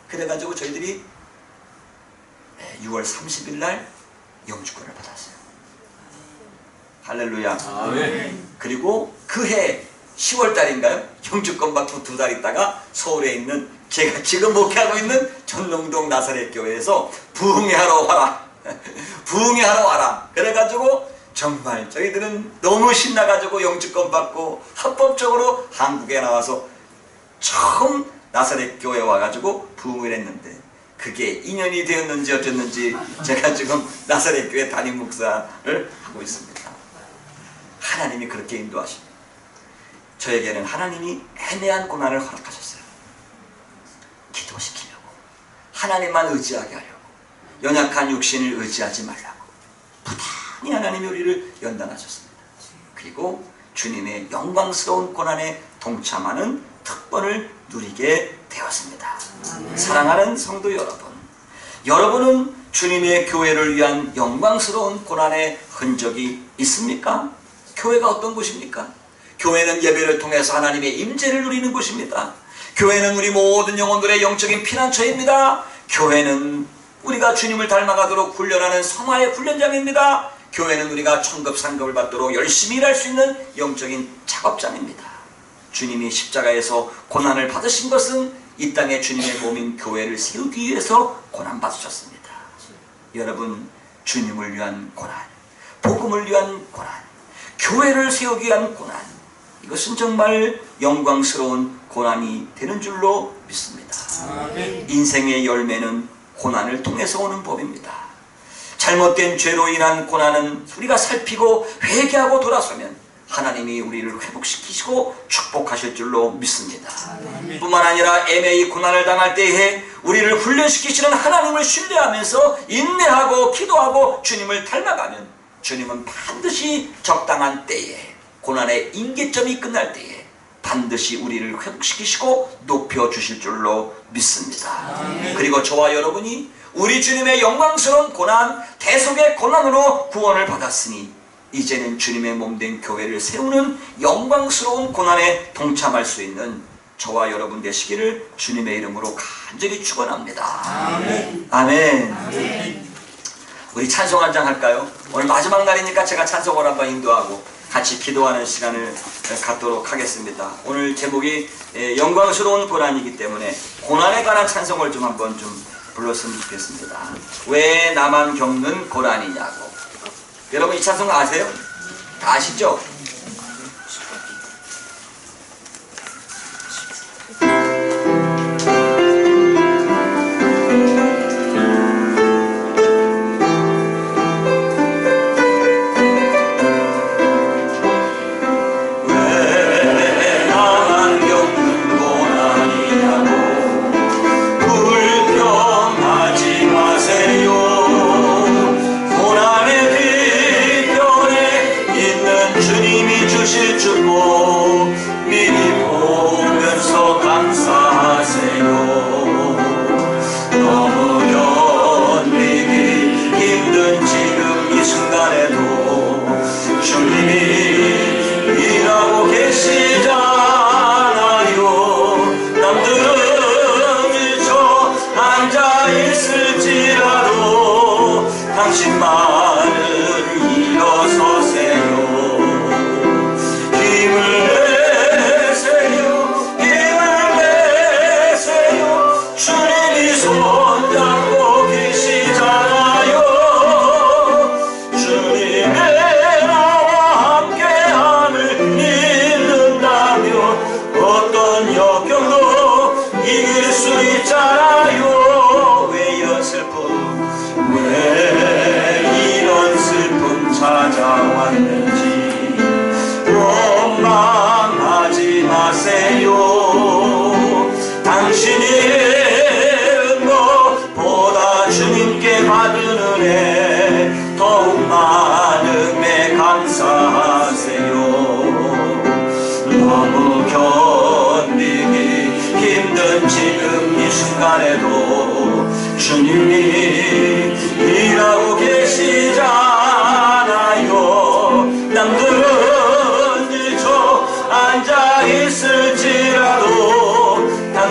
그래가지고 저희들이 6월 30일 날 영주권을 받았어요. 할렐루야. 그리고 그해 10월 달인가요? 영주권 받고 2달 있다가 서울에 있는 제가 지금 목회하고 있는 전농동 나사렛 교회에서 부흥회하러 와라. 부흥회하러 와라. 그래가지고 정말 저희들은 너무 신나가지고 영주권 받고 합법적으로 한국에 나와서 처음 나사렛 교회에 와가지고 부흥을 했는데 그게 인연이 되었는지 어쨌는지 제가 지금 나사렛 교회 담임 목사를 하고 있습니다. 하나님이 그렇게 인도하십니다. 저에게는 하나님이 애매한 고난을 허락하셨어요. 기도시키려고, 하나님만 의지하게 하려고, 연약한 육신을 의지하지 말라고 부단히 하나님이 우리를 연단하셨습니다. 그리고 주님의 영광스러운 고난에 동참하는 특권을 누리게 되었습니다. 사랑하는 성도 여러분, 여러분은 주님의 교회를 위한 영광스러운 고난의 흔적이 있습니까? 교회가 어떤 곳입니까? 교회는 예배를 통해서 하나님의 임재를 누리는 곳입니다. 교회는 우리 모든 영혼들의 영적인 피난처입니다. 교회는 우리가 주님을 닮아가도록 훈련하는 성화의 훈련장입니다. 교회는 우리가 천급 상급을 받도록 열심히 일할 수 있는 영적인 작업장입니다. 주님이 십자가에서 고난을 받으신 것은 이 땅에 주님의 몸인 교회를 세우기 위해서 고난받으셨습니다. 여러분, 주님을 위한 고난, 복음을 위한 고난, 교회를 세우기 위한 고난, 이것은 정말 영광스러운 고난이 되는 줄로 믿습니다. 인생의 열매는 고난을 통해서 오는 법입니다. 잘못된 죄로 인한 고난은 우리가 살피고 회개하고 돌아서면 하나님이 우리를 회복시키시고 축복하실 줄로 믿습니다. 뿐만 아니라 애매히 고난을 당할 때에 우리를 훈련시키시는 하나님을 신뢰하면서 인내하고 기도하고 주님을 닮아가면 주님은 반드시 적당한 때에, 고난의 임계점이 끝날 때에 반드시 우리를 회복시키시고 높여주실 줄로 믿습니다. 그리고 저와 여러분이 우리 주님의 영광스러운 고난, 대속의 고난으로 구원을 받았으니 이제는 주님의 몸된 교회를 세우는 영광스러운 고난에 동참할 수 있는 저와 여러분 되시기를 주님의 이름으로 간절히 축원합니다. 아멘. 아멘. 우리 찬송 한 장 할까요? 오늘 마지막 날이니까 제가 찬송을 한번 인도하고 같이 기도하는 시간을 갖도록 하겠습니다. 오늘 제목이 영광스러운 고난이기 때문에 고난에 관한 찬송을 좀 한번 좀 불렀으면 좋겠습니다. 왜 나만 겪는 고난이냐고. 여러분 이 찬송 아세요? 다 아시죠?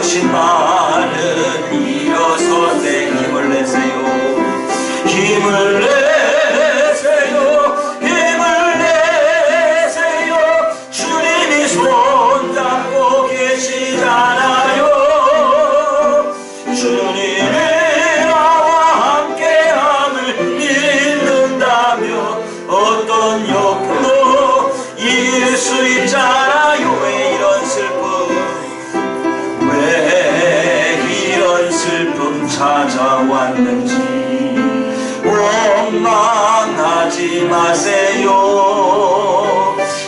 당신만은 일어서 내 힘을 내세요. 힘을 내세요. 힘을 내세요. 주님이 손잡고 계시잖아요. 주님이 나와 함께함을 믿는다며 어떤 욕구도 이길 수 있잖아요. 왜 이런 슬픔 찾아왔는지 원망하지 마세요.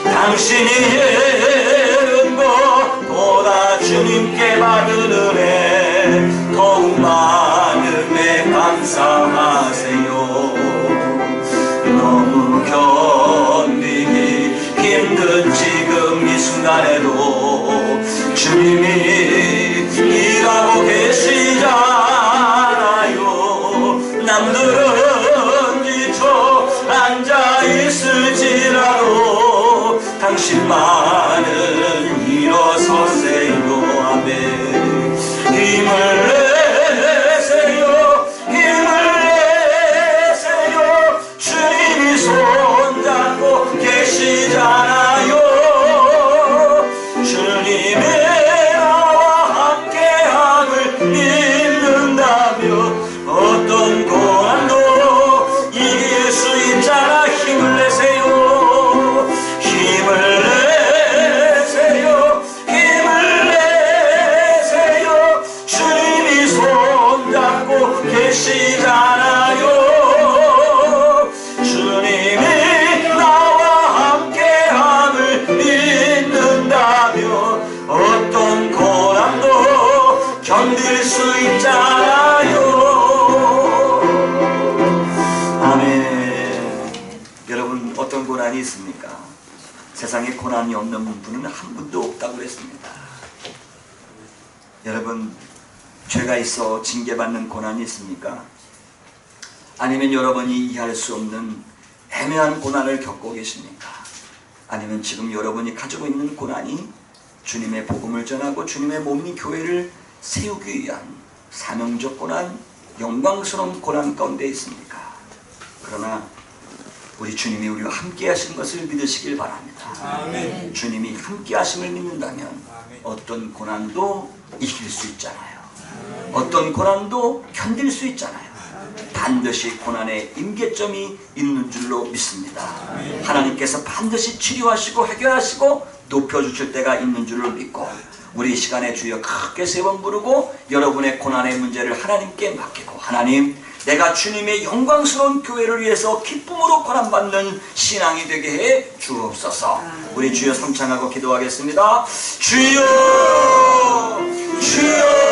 당신이 잃은 것보다 주님께 받은 은혜 더욱 많음에 감사하세요. 너무 견디기 힘든 지금 이 순간에도 주님이 일하고 계시잖아요. 남들은 지쳐 앉아있을지라도 당신만은 일어서세요. 아멘. 힘을 내세요. 힘을 내세요. 주님이 손잡고 계시잖아요. 주님이 어떤 고난도 이길 수 있잖아. 힘을 내세요. 힘을 내세요. 힘을 내세요. 주님이 손잡고 계시잖아요. 주님이 나와 함께함을 믿는다며 어떤 고난도 견딜 수 있잖아요. 여러분, 어떤 고난이 있습니까? 세상에 고난이 없는 분은 한 분도 없다고 그랬습니다. 여러분, 죄가 있어 징계받는 고난이 있습니까? 아니면 여러분이 이해할 수 없는 애매한 고난을 겪고 계십니까? 아니면 지금 여러분이 가지고 있는 고난이 주님의 복음을 전하고 주님의 몸인 교회를 세우기 위한 사명적 고난, 영광스러운 고난 가운데 있습니까? 그러나 우리 주님이 우리와 함께 하신 것을 믿으시길 바랍니다. 아멘. 주님이 함께 하심을 믿는다면 아멘. 어떤 고난도 이길 수 있잖아요. 어떤 고난도 견딜 수 있잖아요. 반드시 고난의 임계점이 있는 줄로 믿습니다. 하나님께서 반드시 치료하시고 해결하시고 높여주실 때가 있는 줄로 믿고 우리 이 시간에 주여 크게 3번 부르고 여러분의 고난의 문제를 하나님께 맡기고 하나님, 내가 주님의 영광스러운 교회를 위해서 기쁨으로 고난받는 신앙이 되게 해 주옵소서. 우리 주여 성창하고 기도하겠습니다. 주여, 주여.